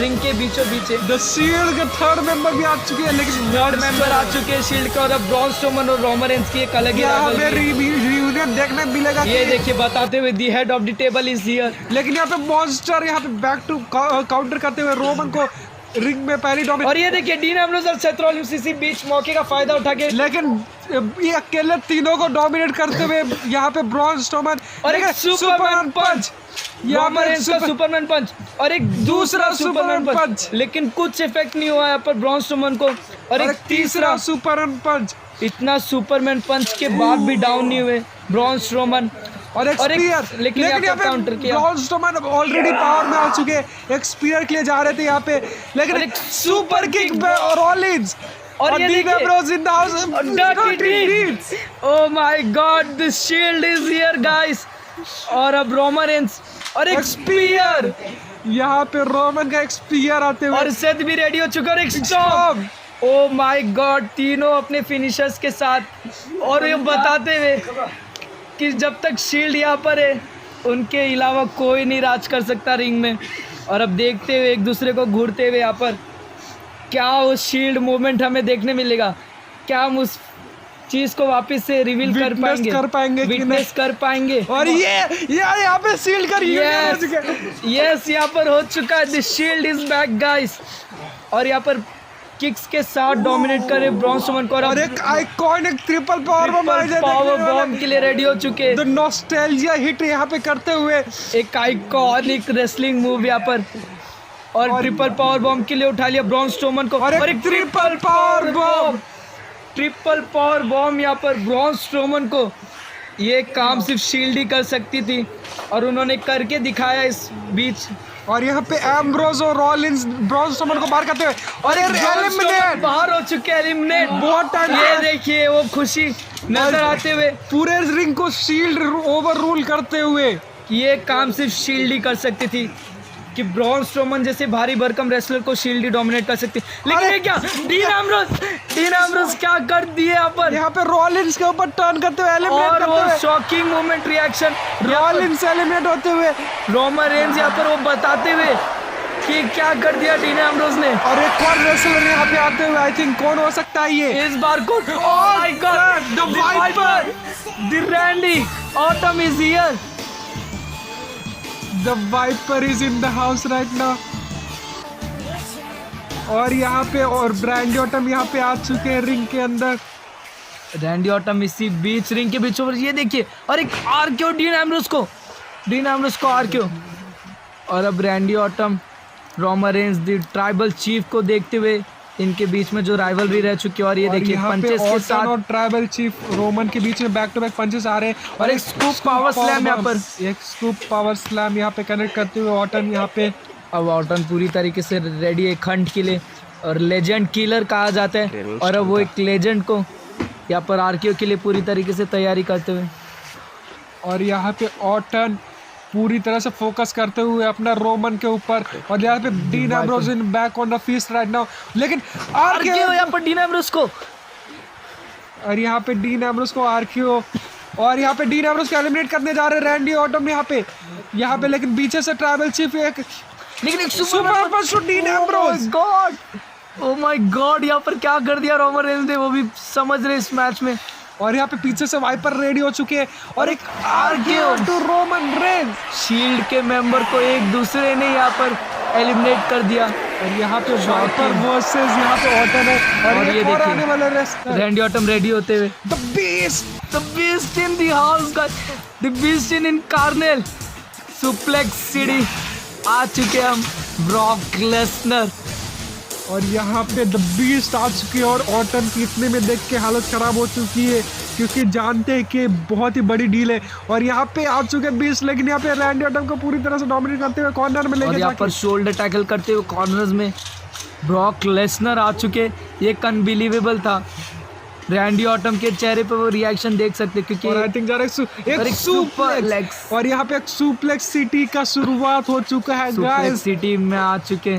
रिंग के बीचों बीच है। द शील्ड के थर्ड मेंबर भी आ चुके हैं, लेकिन थर्ड मेंबर आ चुके हैं शील्ड के, और अब ब्रॉन स्ट्रोमन और रोमन रेंस की एक अलग ही रियूनियन देखने मिलेगा। ये देखिए बताते हुए the head of the table is here, लेकिन यहाँ पे मॉन्स्टर यहाँ पे बैक टू काउंटर करते हुए रोमन को रिंग में पहली डोमिनेट, और ये देखिए डीन एम्ब्रोस और सेथ रॉलिंस इसी बीच मौके का फायदा उठा के, लेकिन ये अकेले तीनों को डोमिनेट करते हुए यहाँ पे ब्रॉन स्ट्रोमन और एक सुपरमैन पंच, रोमन रेंस का सुपरमैन पंच, और एक दूसरा सुपरमैन पंच, लेकिन कुछ इफेक्ट नहीं हुआ यहाँ पर ब्रॉन स्ट्रोमन को, और एक तीसरा सुपरमैन पंच। इतना सुपरमैन पंच के बाद भी डाउन नहीं हुए ब्रॉन स्ट्रोमन, और एक स्पीयर, लेकिन यहाँ पे काउंटर किया, ब्रॉन स्ट्रोमन ऑलरेडी पावर में आ चुके, एक स्पीयर के लिए जा रहे थे यहाँ पे, लेकिन एक सुपर किक रॉलिंस, और ये देखिए Bros in the house, oh my God the shield is here guys, और अब रोमन रेंस और एक स्पीयर, यहाँ पे रोमन का एक स्पीयर आते हुए, और सेथ भी रेडी हो चुका, और एक स्टॉर्म, ओह माय गॉड तीनों अपने फिनिशर्स के साथ, और ये बताते हुए कि जब तक शील्ड यहाँ पर है उनके अलावा कोई नहीं राज कर सकता रिंग में, और अब देखते हुए एक दूसरे को घूरते हुए यहाँ पर क्या उस शील्ड मूवमेंट हमें देखने मिलेगा, क्या हम उस चीज को वापस से रिवील कर पाएंगे विटनेस कर पाएंगे। और ये यहाँ पे शील्ड कर यस यहाँ पर हो चुका है। The shield is back guys. और यहाँ पर किक्स के साथ डोमिनेट करे ब्रॉन स्ट्रोमन को और एक आइकॉनिक ट्रिपल पावर बॉम्ब के लिए रेडी हो चुके। द नॉस्टैल्जिया हिट यहाँ पे करते हुए एक आइकॉनिक रेसलिंग मूव यहाँ पर। और ट्रिपल पावर बॉम्ब के लिए उठा लिया ब्रॉन स्ट्रोमन को। और एक ट्रिपल पावर बॉम्ब यहाँ पर ब्रॉन स्ट्रोमन को। ये काम सिर्फ शील्ड ही कर सकती थी और उन्होंने करके दिखाया इस बीच। और यहाँ पे एम्ब्रोज और रॉलिंस ब्रॉन स्ट्रोमन को बाहर करते हुए और एलिमिनेट बाहर हो चुके हैं। एलिमिनेट बहुत टाइम। ये देखिए वो खुशी नजर आते हुए पूरे रिंग को शील्ड ओवर रूल करते हुए। ये काम सिर्फ शील्ड ही कर सकती थी कि ब्रॉन स्ट्रोमन जैसे भारी भरकम रेसलर को शील्ड ही डोमिनेट कर सकती। लेकिन ये क्या डीन एम्ब्रोज क्या कर दिए यहाँ पे रॉलिंस के ऊपर टर्न करते हुए एलिमिनेट करते हुए। Shocking moment reaction Rollins eliminate होते हुए। रोमन रेंज यहाँ पर वो बताते हुए कि क्या कर दिया डीन एम्ब्रोज ने। और एक और रेसलर यहाँ पे आते हुए आई थिंक कौन हो सकता है ये इस बार को the Viper the Randy Orton is here. The Viper is in the house right now। और यहाँ पे और रैंडी ऑटम यहाँ पे आ चुके हैं रिंग के अंदर। रैंडी ऑटम इसी बीच रिंग के बीचों पर ये देखिए। और एक आरक्यू डीन एम्ब्रोज को आरक्यू। और अब Randy autumn Roman Reigns the tribal chief को देखते हुए इनके बीच में जो राइवलरी रह चुकी है। और ये देखिए पंचेस के साथ और ट्राइबल चीफ रोमन के बीच में बैक टू बैक पंचेस आ रहे हैं। और एक स्कूप पावर स्लैम यहाँ पर। एक स्कूप पावर स्लैम यहाँ पे कनेक्ट करते हुए ऑटन यहाँ पे। अब ऑटन पूरी तरीके से रेडी है खंड के लिए और लेजेंड किलर कहा जाता है। और अब वो एक लेजेंड को यहाँ पर आरक्यू के लिए पूरी तरीके से तैयारी करते हुए। और यहाँ पे ऑटन पूरी तरह से फोकस करते हुए अपना रोमन के ऊपर। और यहाँ पे dean Ambrose in back on the feast right now. लेकिन आरक्यू यहाँ पर डीन एम्ब्रोज को। और यहाँ पे डीन एम्ब्रोज को आरक्यू। और यहाँ पे डीन एम्ब्रोज को एलिमिनेट करने जा रहे हैं रैंडी ऑटम यहाँ पे। लेकिन पीछे से ट्राइबल चीफ एक super punch to Dean Ambrose. Oh my God यहाँ पर क्या कर दिया रोमन रेंज ने, वो भी समझ रहे इस मैच में। और यहाँ पे पीछे से वाइपर रेडी हो चुके हैं। और एक RKO to Roman Reigns. Shield के मेंबर को एक दूसरे ने यहाँ पर एलिमिनेट कर दिया। और यहाँ पे वाइपर वर्सेस यहाँ पे ऑटन है। और ये और आने वाला रैंडी ऑटम रेडी होते हुए। The beast in the house guys, the beast in incarnate suplex city आ चुके हम ब्रॉक लेसनर। और यहाँ पे द बीस्ट आ चुकी है। और ऑटन की इतने में देख के हालत खराब हो चुकी है क्योंकि जानते हैं कि बहुत ही बड़ी डील है। और यहाँ पे आ चुके बीस्ट। लेकिन यहाँ पे रैंडी ऑटम को पूरी तरह से डोमिनेट करते हुए कॉर्नर में लेके यहाँ पर शोल्डर टैकल करते हुए कॉर्नर्स में ब्रॉक लेसनर आ चुके। ये अनबिलीवेबल था। रैंडी ऑटम के चेहरे पे वो रिएक्शन देख सकते क्योंकि और आई थिंक एक सुप्लेक्स। और यहाँ पे एक सुप्लेक्स सिटी का शुरुआत हो चुका है गाइस। सिटी में आ चुके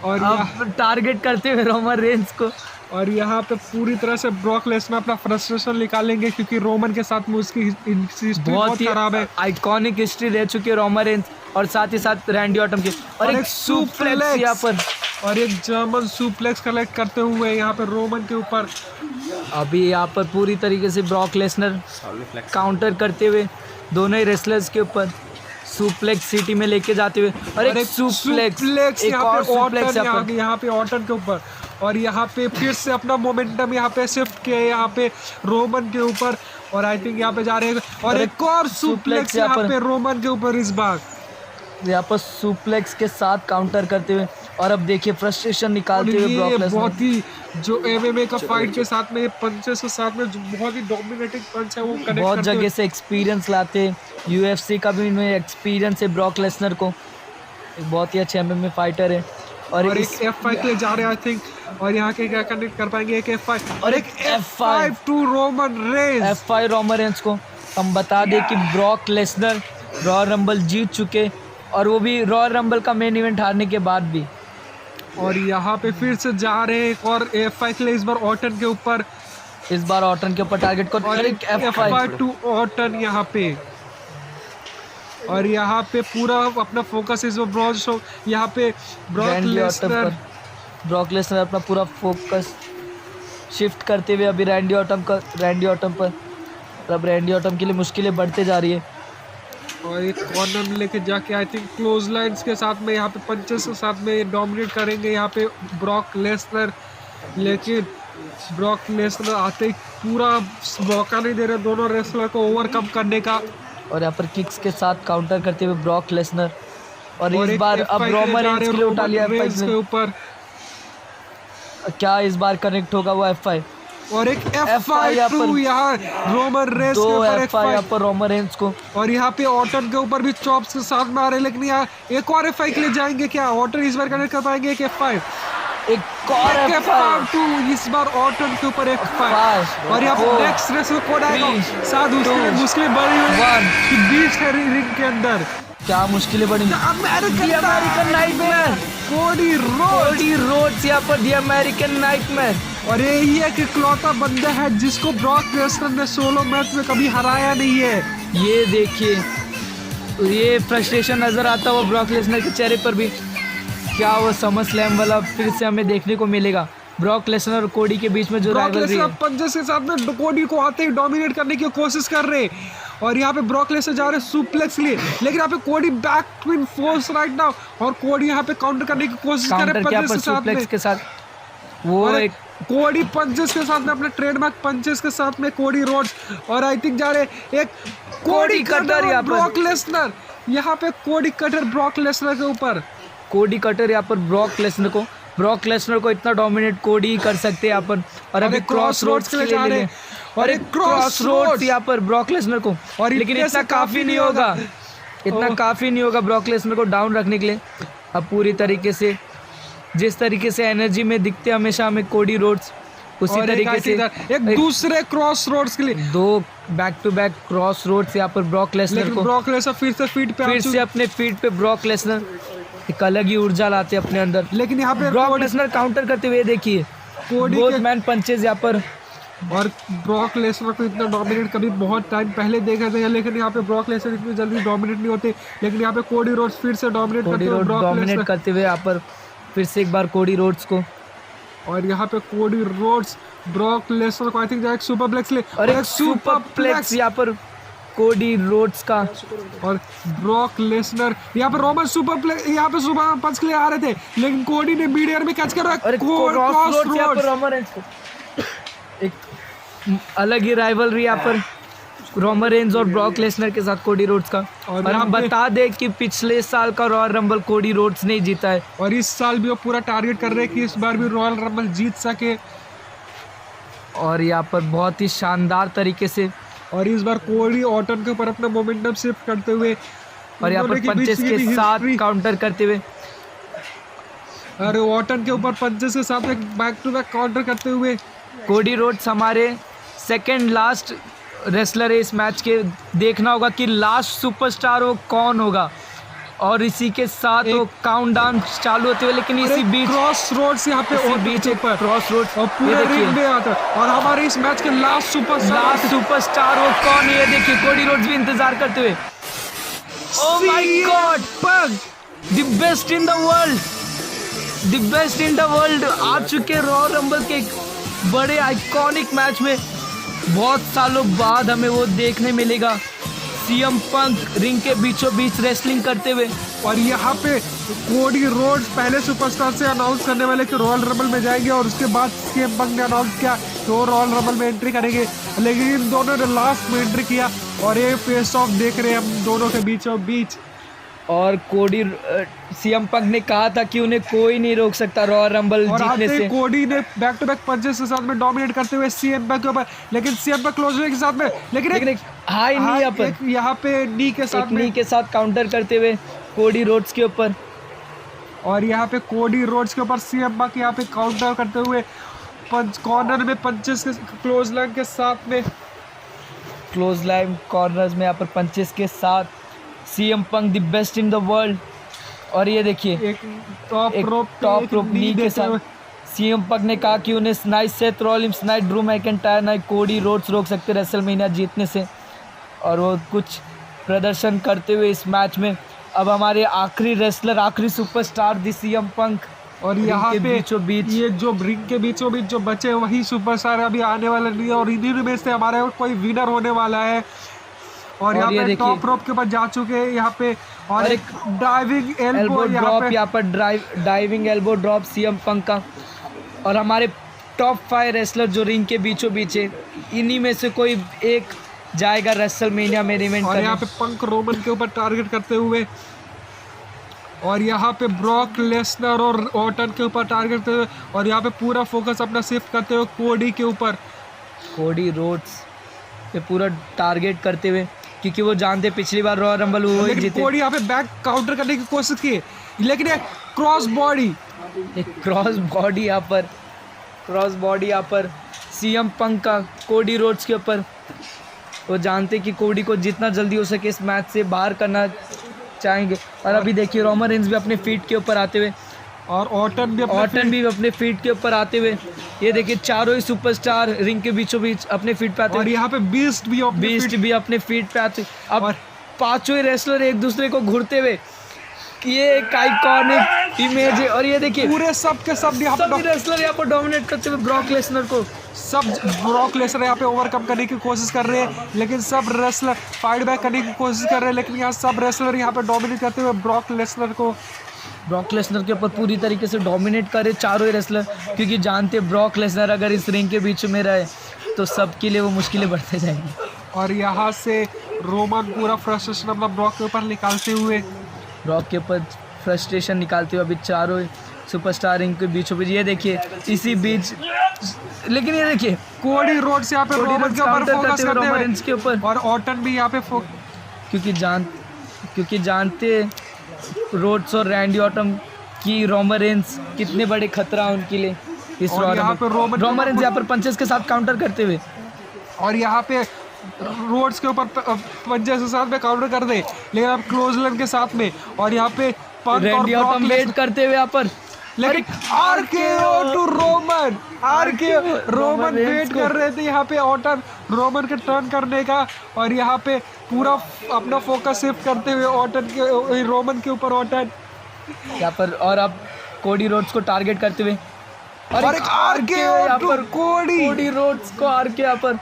और अब टारगेट करते हुए रोमन रेंज को। और यहाँ पे पूरी तरह से ब्रॉक लेसनर अपना फ्रस्ट्रेशन निकालेंगे क्योंकि रोमन के साथ में उसकी हिस्ट्री बहुत खराब है। आइकॉनिक हिस्ट्री रह चुकी है रोमन रेंज और साथ ही साथ रैंडी ऑटम की। और एक सुप्लेक्स यहाँ पर। और एक जर्मन सुप्लेक्स कलेक्ट करते हुए यहाँ पे रोमन के ऊपर। अभी यहाँ पर पूरी तरीके से ब्रॉक लेसनर काउंटर करते हुए दोनों ही रेसलर्स के ऊपर सुप्लेक्स सिटी में लेके जाते हुए। और एक सुप्लेक्स यहाँ पे ऑटन के ऊपर। और यहाँ पे फिर से अपना मोमेंटम यहाँ पे शिफ्ट किया यहाँ पे रोमन के ऊपर। और आई थिंक यहाँ पे जा रहे हैं। और एक और सुप्लेक्स यहाँ पे रोमन के ऊपर इस बार। यहाँ पर सुप्लेक्स के साथ काउंटर करते हुए। और अब देखिए फ्रस्ट्रेशन निकालते हुए ब्रॉक लेसनर। बहुत ही जो एमएमए का फाइट के साथ में पंचेस के साथ में बहुत ही डोमिनेटिंग पंच है वो कनेक्ट बहुत जगह से एक्सपीरियंस लाते। यूएफसी का भी इनमें एक्सपीरियंस है ब्रॉक लेसनर को। एक बहुत ही अच्छे एमएमए फाइटर है। और एक F5 के लिए जा रहे हैं आई थिंक। और यहाँ के क्या कनेक्ट कर पाएंगे एक F5 और एक F5 to Roman Reigns. F5 Roman Reigns को हम बता दें कि ब्रॉक लेसनर रॉयल रंबल जीत चुके और वो भी रॉयल रंबल का मेन इवेंट हारने के बाद भी। और यहाँ पे फिर से जा रहे हैं और F5 के लिए इस बार ऑटन के ऊपर। इस बार ऑटन के ऊपर टारगेट को। और एक F5 टू ऑटन यहाँ पे। और यहाँ पे पूरा अपना फोकस इस बार यहाँ पे ब्रॉक लेसनर अपना पूरा फोकस शिफ्ट करते हुए अभी रैंडी ऑर्टन पर। और अब रैंडी ऑर्टन के लिए मुश्किलें बढ़ते जा रही है। और एक कॉर्नर में लेके जाके आई थिंक क्लोज लाइन्स के साथ में यहाँ पे पंचेस के साथ में डोमिनेट करेंगे यहाँ पे ब्रॉक लेसनर। लेकिन ब्रॉक लेसनर आते ही पूरा मौका नहीं दे रहे दोनों रेसलर को ओवरकम करने का। और यहाँ पर किक्स के साथ काउंटर करते हुए ब्रॉक लेसनर। और इस बार अब रोमन रेंज के लिए उठा लिया F5 के ऊपर। क्या इस बार कनेक्ट होगा वो F5? और एक F5 यहाँ रोमन रेंज के ऊपर F5 यहाँ पर रोमन रेंज को। और यहाँ पे ऑर्टन के ऊपर भी चॉप्स के साथ में आ रहे हैं। लेकिन यहाँ एक और F5 के लिए जाएंगे क्या? ऑर्टन इस बार कनेक्ट कर पाएंगे एक F5? एक और F5 इस बार ऑर्टन के ऊपर F5। और यहाँ पे नेक्स्ट रेस कोड आएगा साथ उसके मुश्किलें बढ़ी हुई कि बीच है रिंग के अंदर। क्या मुश्किलें बढ़ी? अमेरिकन नाइटमेयर कोडी रोड्स यहाँ पर दी अमेरिकन नाइटमेयर। और यही है कि इकलौता बंदा है जिसको ब्रॉक लेसनर ने सोलो मैच में कभी हराया नहीं है। ये देखिए, ये फ्रस्ट्रेशन नजर आता है वो ब्रॉक लेसनर के चेहरे पर भी। क्या वो समर स्लैम वाला फिर से हमें देखने को मिलेगा? ब्रॉक लेसनर और कोडी के बीच में जो राइवलरी है। पंचेस के साथ में कोडी को आते ही डोमिनेट करने की कोशिश कर रहे हैं। और यहाँ पे ब्रॉक लेसनर जा रहे हैं सुप्लेक्स लिए। लेकिन यहाँ पे कोडी back twin force right now. और कोडी यहाँ पे काउंटर करने की कोशिश कर रहे हैं पंचेस के साथ में। वो एक कोडी पंचेस के साथ में अपने ट्रेडमार्क पंचेस के साथ में कोडी रोड्स। और आई थिंक जा रहे एक कोडी कटर या ब्रॉक लेसनर। यहाँ पे कोडी कटर ब्रॉक लेसनर के ऊपर। कोडी कटर यहाँ पर ब्रॉक लेसनर को इतना डोमिनेट कोडी ही कर सकते हैं यहाँ पर। और अभी क्रॉस रोड्स के लिए जा रहे हैं। और एक क्रॉस रोड्स यहाँ पर ब्रॉक लेसनर को। और लेकिन इतना काफ़ी नहीं होगा, ब्रॉक लेसनर को डाउन रखने के लिए। अब पूरी तरीके से जिस तरीके से एनर्जी में दिखते हमेशा हमें कोडी रोड्स, उसी तरीके से एक दूसरे क्रॉस रोड्स के लिए 2 back to back Cross Rhodes यहाँ पर ब्रॉक लेसनर को। ब्रॉक लेसनर फिर से अपने फीट पे ब्रॉक लेसनर एक अलग ही ऊर्जा लाते हैं अपने अंदर। लेकिन यहाँ पे ब्रॉक लेसनर काउंटर करते हुए देखिए बोथ मैन पंचेस यहाँ पर। और ब्रॉक लेसनर को इतना डोमिनेट कभी बहुत टाइम पहले देखा था। लेकिन यहाँ पे ब्रॉक लेसनर इतनी जल्दी डोमिनेट नहीं होते। लेकिन यहाँ पे कोडी रोड्स फिर से डोमिनेट करते हुए यहाँ पर फिर से एक बार कोडी रोड्स को। और यहाँ पे कोडी रोड्स ब्रॉक लेसनर को आई थिंक एक सुपरप्लेक्स ले। और एक सुपरप्लेक्स यहाँ पर कोडी रोड्स का। और ब्रॉक लेसनर यहाँ पे रोमन सुपरप्लेक्स यहाँ पे सुपर पंच के लिए आ रहे थे। लेकिन कोडी ने मिड एयर में कैच कर रहा है। एक अलग ही राइवलरी यहाँ पर रोमन रेंज और ब्रॉक लेसनर के साथ कोडी रोड्स का। और हम बता दें कि पिछले साल का रॉयल रंबल कोडी रोड्स ने जीता है। और इस साल भी वो पूरा टारगेट कर रहे हैं कि इस बार भी रॉयल रंबल जीत सके। और यहाँ पर बहुत ही शानदार तरीके से और इस बार कोडी ऑर्टन के ऊपर अपना मोमेंटम शिफ्ट करते हुए और यहाँ पर पंचेस के साथ काउंटर करते हुए। अरे ऑर्टन के ऊपर पंचेस के साथ एक बैक टू बैक काउंटर करते हुए। कोडी रोड्स हमारे सेकंड लास्ट रेसलर है इस मैच के। देखना होगा कि लास्ट सुपरस्टार वो कौन होगा। और इसी के साथ वो काउंटडाउन चालू होते हुए। लेकिन इसी बीच क्रॉस रोड्स यहाँ पे बीच एक क्रॉस रोड्स और पूरे रिंग में आता है। और हमारे इस मैच के लास्ट सुपरस्टार वो कौन है? ये देखिए कोडी रोड्स भी इंतजार करते हुए। Oh my God, the best in the world आ चुके रॉयल रंबल के बड़े आइकॉनिक मैच में। बहुत सालों बाद हमें वो देखने मिलेगा। सीएम पंक रिंग के बीचों बीच रेसलिंग करते हुए। और यहाँ पे कोडी रोड्स पहले सुपरस्टार से अनाउंस करने वाले कि रॉयल रंबल में जाएंगे। और उसके बाद सीएम पंक ने अनाउंस किया कि वो रॉयल रंबल में एंट्री करेंगे। लेकिन इन दोनों ने लास्ट में एंट्री किया। और ये फेस ऑफ देख रहे हैं हम दोनों के बीचों बीच। और कोडी सीएम पंक ने कहा था कि उन्हें कोई नहीं रोक सकता रॉयल रंबल जीतने से। कोडी ने बैक टू बैक पंचेस के साथ में डोमिनेट करते हुए सीएम पंक के ऊपर। लेकिन सीएम पंक क्लोजर के साथ में लेकिन एक हाई नी यहाँ पे नी के साथ काउंटर करते हुए कोडी रोड्स के ऊपर। और यहाँ पे कोडी रोड्स के ऊपर सीएम पंक यहाँ पे काउंटर करते हुए पंच कॉर्नर में पंचेस के क्लोज लाइन के साथ में क्लोज लाइन कॉर्नर्स में यहाँ पर पंचेस के साथ CM Punk the best in the world. और ये देखिए एक टॉप रोप नी के साथ सीएम पंक ने कहा कि उन्हें night Seth Rollins night Drew McIntyre night Cody Rhodes रोक सकते रेसलमेनिया जीतने से। और वो कुछ प्रदर्शन करते हुए इस मैच में। अब हमारे आखिरी रेसलर आखिरी सुपरस्टार द सीएम पंक और यहाँ के पे बीचों बीच। ये जो रिंग के बीचों बीच जो बचे हैं वही सुपरस्टार अभी आने वाले नहीं है और इन्हीं में से हमारा कोई विनर होने वाला है। और यहाँ ये पे देखिए। टॉप रोप के ऊपर जा चुके हैं यहाँ पे और एक डाइविंग एल्बो एल्बो यहाँ पर diving elbow drop CM Punk का। और हमारे टॉप 5 रेसलर जो रिंग के बीचों बीच है, इन्हीं में से कोई एक जाएगा रेसलमेनिया मेन इवेंट और यहाँ करने। पे पंक रोमन के ऊपर टारगेट करते हुए और यहाँ पे ब्रॉक लेसनर और ऑर्टन के ऊपर टारगेट करते हुए और यहाँ पे पूरा फोकस अपना शिफ्ट करते हुए कोडी के ऊपर, कोडी रोड्स पे पूरा टारगेट करते हुए, क्योंकि वो जानते पिछली बार रॉयल रंबल वो ही लेकिन जीते। कोडी यहाँ पे बैक काउंटर करने की कोशिश की लेकिन एक क्रॉस बॉडी यहाँ पर सीएम पंक का कोडी रोड्स के ऊपर। वो जानते कि कोडी को जितना जल्दी हो सके इस मैच से बाहर करना चाहेंगे। और अभी देखिए रोमन रेंज भी अपने फीट के ऊपर आते हुए और ऑर्टन भी अपने फीट के ऊपर आते हुए। ये देखिए चारों ही सुपरस्टार रिंग के बीचों बीच अपने फीट पे आते और हुए। यहाँ पे बीस्ट भी अपने फीट पे आते अब पांचों ही रेसलर एक दूसरे को घुरते हुए। ये एक आइकॉनिक इमेज है। और ये देखिए पूरे सब के सब यहाँ पे रेसलर यहाँ पर डोमिनेट करते हुए ब्रॉक लेसनर को। सब ब्रॉक लेसनर यहाँ पे ओवरकम करने की कोशिश कर रहे हैं लेकिन सब रेसलर फाइट बैक करने की कोशिश कर रहे हैं लेकिन यहाँ सब रेसलर यहाँ पे डोमिनेट करते हुए ब्रॉक लेसनर के ऊपर पूरी तरीके से डोमिनेट करे चारों ही रेसलर, क्योंकि जानते ब्रॉक लेसनर अगर इस रिंग के बीच में रहे तो सबके लिए वो मुश्किलें बढ़ते जाएंगी। और यहाँ से रोमन पूरा फ्रस्ट्रेशन अपना ब्रॉक के ऊपर निकालते हुए अभी चारों सुपरस्टार रिंग के बीचों बीच। ये देखिए इसी बीच लेकिन ये देखिए कोडी रोड्स यहाँ पे रोमन के ऊपर फोकस करते हुए के ऊपर। और ऑर्टन भी यहाँ पे क्योंकि जानते रोड्स और रैंडी ऑर्टन की रोमन रेंज कितने बड़े खतरा उनके लिए। इस यहाँ पे रोमन रेंज यहाँ पर पंचेस के साथ काउंटर करते हुए और यहाँ पे रोड्स के ऊपर पंचेस के साथ में काउंटर कर दे लेकिन अब क्लोजलैंड के साथ में और यहाँ पे रैंडी ऑर्टन वेट करते हुए यहाँ पर। लेकिन आरकेओ टू रोमन वेट कर रहे थे यहाँ पे ऑर्टन रोमन के टर्न करने का और यहाँ पे पूरा अपना फोकस शिफ्ट करते हुए रोमन के ऊपर ऑर्टन यहाँ पर। और अब कोडी रोड्स को टारगेट करते हुए और एक आरकेओ यहाँ पर कोडी रोड्स को आरके यहाँ पर।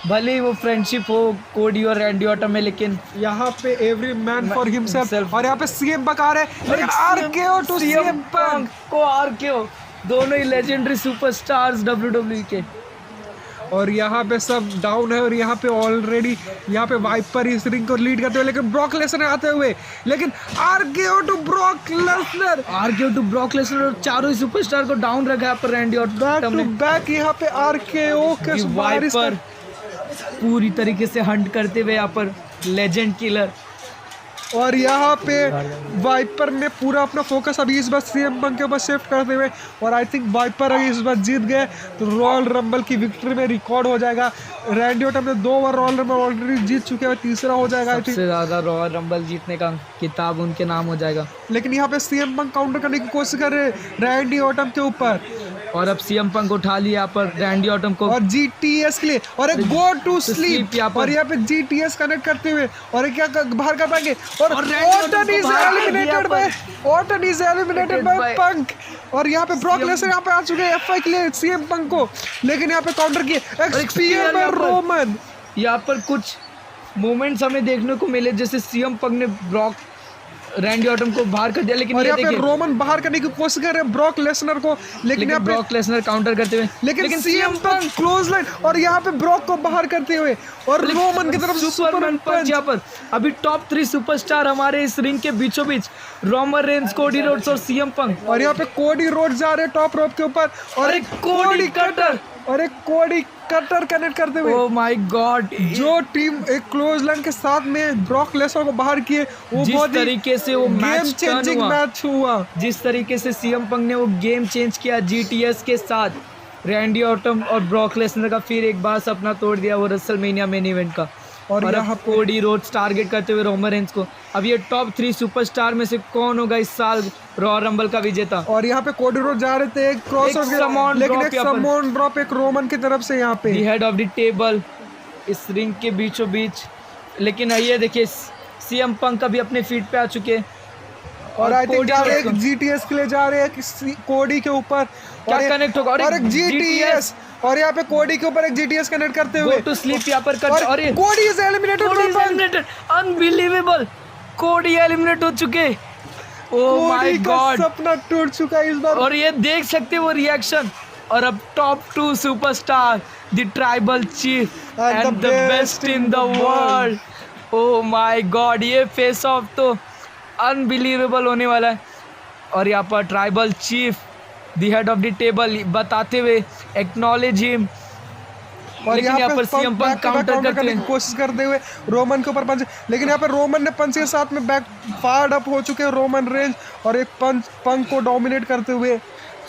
भले ही वो फ्रेंडशिप हो कोडी और रैंडी ऑर्टन में, लेकिन यहाँ पे एवरी मैन फॉर हिमसेल्फ। और यहाँ पे सीएम पक आ रहे हैं आरकेओ टू सीएम पक को आरकेओ, दोनों ही लेजेंडरी सुपरस्टार्स WWE के। और यहाँ पे सब डाउन है और यहाँ पे ऑलरेडी यहाँ पे वाइपर इस रिंग को लीड करते हुए लेकिन ब्रॉक लेसनर आते हुए लेकिन आरकेओ टू ब्रॉक लेसनर और चारों ही सुपरस्टार को डाउन रखा है पर रैंडी ऑर्टन बैक यहाँ पे आरकेओ के वाइपर पूरी तरीके से हंट करते हुए यहाँ पर लेजेंड किलर। और यहाँ पे वाइपर ने पूरा अपना फोकस अभी इस बार सीएम पंक के ऊपर शिफ्ट करते हुए और आई थिंक वाइपर अगर इस बार जीत गए तो रॉयल रंबल की विक्ट्री में रिकॉर्ड हो जाएगा। रैंडी ऑर्टन ने 2 बार रॉयल रंबल ऑलरेडी जीत चुके हैं, तीसरा हो जाएगा। सबसे ज़्यादा रॉयल रंबल जीतने का किताब उनके नाम हो जाएगा। लेकिन यहाँ पे सीएम पंक काउंटर करने की कोशिश कर रहे हैं रैंडी ऑर्टन के ऊपर और अब सीएम पंक उठा लिया यहाँ पर रैंडी ऑर्टन को और जीटीएस के लिए और एक गो टू स्लीप और यहाँ पे जीटीएस कनेक्ट करते हुए और क्या बाहर कर पाएंगे और ऑर्टन इज एलिमिनेटेड बाय पंक। और यहाँ पे ब्रॉक लेसनर यहाँ पे आ चुके हैं एफआई के लिए सीएम पंक को, लेकिन यहाँ पे काउंटर किए रोमन। यहाँ पर कुछ मोमेंट्स हमें देखने को मिले जैसे सीएम पंक ने ब्रॉक रैंडी ऑर्टन को बाहर कर दिया, लेकिन यहाँ पे रोमन बाहर करने की कोशिश कर रहे हैं ब्रॉक लेसनर को, लेकिन यहाँ ब्रॉक लेसनर काउंटर करते हुए लेकिन सीएम पंक क्लोज लाइन और यहाँ पे ब्रॉक को बाहर करते हुए और रोमन की तरफ सुपरमैन पंच। यहाँ पर अभी टॉप 3 सुपरस्टार हमारे इस रिंग के बीचों बीच रोमन रेंज, कोडी रोड्स और सीएम पंक। और यहाँ पे कोडी रोड्स जा रहे हैं टॉप रोप के ऊपर और एक कोडी कटर कनेक्ट करते हुए। ओह माय गॉड, जो टीम एक क्लोज लाइन के साथ में ब्रॉक लेसनर को बाहर किए वो जिस तरीके से वो गेम चेंजिंग मैच हुआ, जिस तरीके से सीएम पंक ने वो गेम चेंज किया जीटीएस के साथ रैंडी ऑर्टन और ब्रॉक लेसनर का फिर एक बार सपना तोड़ दिया वो रेसलमेनिया मेन इवेंट का। और यहाँ कोडी रोड्स टारगेट करते हुए रोमन रेंज को। अब ये टॉप 3 सुपरस्टार में से कौन होगा इस साल रॉयल रंबल का विजेता। और यहाँ पे कोडी रोड्स जा रहे थे एक क्रॉस लेकिन एक समोन ड्रॉप एक रोमन की तरफ से यहाँ पे हेड ऑफ द टेबल इस रिंग के बीचों बीच। लेकिन ये देखिए सीएम पंक अभी अपने फीट पे आ चुके और आई थिंक कोडी जा रहे हैं को- जीटीएस के लिए जा रहे हैं कोडी के ऊपर क्या और connect होगा? और और एक एक जीटीएस और यहाँ पे कोडी के ऊपर एक जीटीएस कनेक्ट करते हुए गो टू स्लीप यहाँ पर और और ये कोडी इज एलिमिनेटेड अनबिलीवेबल कोडी एलिमिनेट हो चुके। ओ माय कोडी का गॉड। सपना टूट चुका है इस बार और ये देख सकते हो वो रिएक्शन। और अब top 2 superstar the tribal chief And and the the best in the world. Oh my God, ये फेस ऑफ तो अनबिलीवेबल होने वाला है। और यहाँ पर tribal chief the head of the table बताते हुए एक्नॉलेज हिम। और लेकिन यहाँ पर सीएम पंक काउंटर करते करने की हैं। कोशिश करते हुए रोमन के ऊपर पंच, लेकिन यहाँ पे रोमन ने पंच के साथ में बैक फायर्ड अप हो चुके हैं रोमन रेंज और एक पंच पंक को डोमिनेट करते हुए।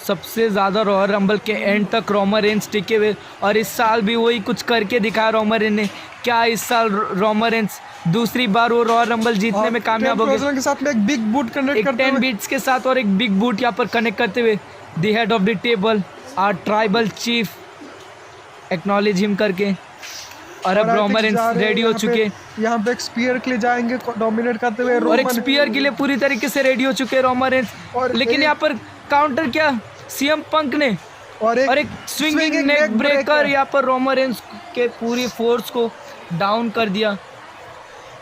सबसे ज़्यादा रॉयल रंबल के एंड तक रोमन रेंज टिके हुए और इस साल भी वही कुछ करके दिखाया रोमन रेंज ने। क्या इस साल रोमन रेंज दूसरी बार वो रॉयल रंबल जीतने में कामयाब हो गए? के साथ में एक बिग बूट कनेक्ट एक करते 10 हुए बीट्स के साथ और एक बिग बूट यहाँ पर कनेक्ट करते हुए the head of the table or tribal chief acknowledge him करके। और अब और I रोमन think रेंज जा रहे हैं रेडी हो यहाँ पे- चुके यहाँ पे एक स्पीयर के लिए जाएंगे डोमिनेट करते हुए और एक रोमन। स्पीयर के लिए पूरी तरीके से रेडी हो चुके हैं रोमन रेंज। और लेकिन एक- यहाँ पर काउंटर क्या सीएम पंक ने और और एक स्विंगिंग नेक ब्रेकर यहाँ पर रोमन रेंज के पूरी फोर्स को डाउन कर दिया।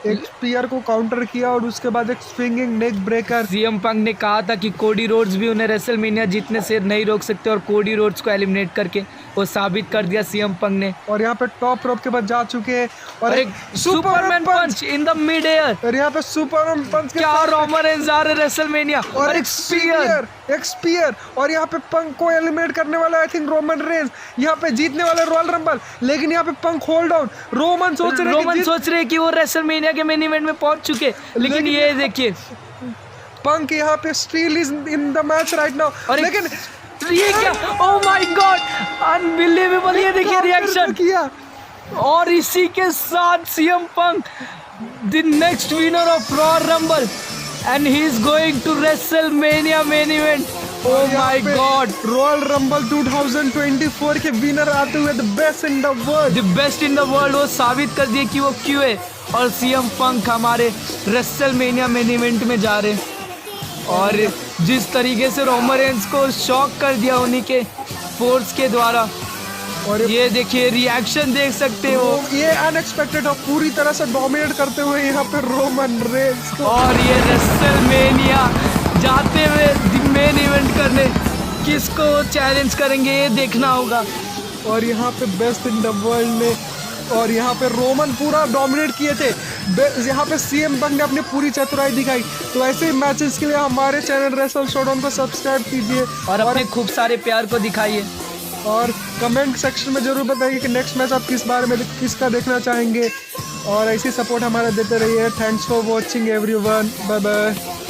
एक स्पीयर को काउंटर किया और उसके बाद एक स्विंगिंग नेक ब्रेकर। सीएम पंक ने कहा था कि कोडी रोड्स भी उन्हें रेसलमेनिया जीतने से नहीं रोक सकते और कोडी रोड्स को एलिमिनेट करके वो साबित कर दिया सीएम पंक ने। और यहाँ पे टॉप रोप के बाद जा चुके हैं और एक superman punch in the mid air. और यहाँ पे सुपरमैन पंच के क्या साथ रोमन रेंज आ रहे रेसलमेनिया और एक स्पीयर और यहाँ पे पंक को एलिमिनेट करने वाला आई थिंक रोमन रेंज यहाँ पे जीतने वाला रॉयल रंबल। लेकिन यहाँ पे पंक होल्ड डाउन। रोमन सोच रहे हैं कि वो रेसलमेनिया के मेन इवेंट में पहुंच चुके, लेकिन ये देखिए पंक यहाँ पे steel is in the match right now. और लेकिन ये क्या, ओह माय गॉड अनबिलीवेबल। ये देखिए रिएक्शन किया और इसी के साथ CM Punk the next winner of Royal Rumble and he is going to WrestleMania main event. Oh my God, Royal Rumble 2024 के विनर आते हुए the best in the world. The best in the world वो साबित कर दिए कि वो क्यों है। और सीएम पंक हमारे रेसलमेनिया मेन इवेंट में जा रहे और जिस तरीके से रोमन रेंज को शॉक कर दिया उन्हीं के फोर्स के द्वारा। और ये देखिए रिएक्शन देख सकते हो। ये अनएक्सपेक्टेड और पूरी तरह से डोमिनेट करते हुए यहाँ पे रोमन रेंज को। और ये रेसलमेनिया जाते हुए मेन इवेंट करने किसको चैलेंज करेंगे ये देखना होगा। और यहाँ पे बेस्ट इन द वर्ल्ड ने और यहाँ पे रोमन पूरा डोमिनेट किए थे। यहाँ पे सीएम पंक ने अपनी पूरी चतुराई दिखाई। तो ऐसे ही मैचेस के लिए हमारे चैनल रेसल शोडाउन को सब्सक्राइब कीजिए और अपने खूब सारे प्यार को दिखाइए और कमेंट सेक्शन में ज़रूर बताइए कि नेक्स्ट मैच आप किस बारे में किसका देखना चाहेंगे। और ऐसी सपोर्ट हमारा देते रहिए। Thanks for watching everyone, bye bye.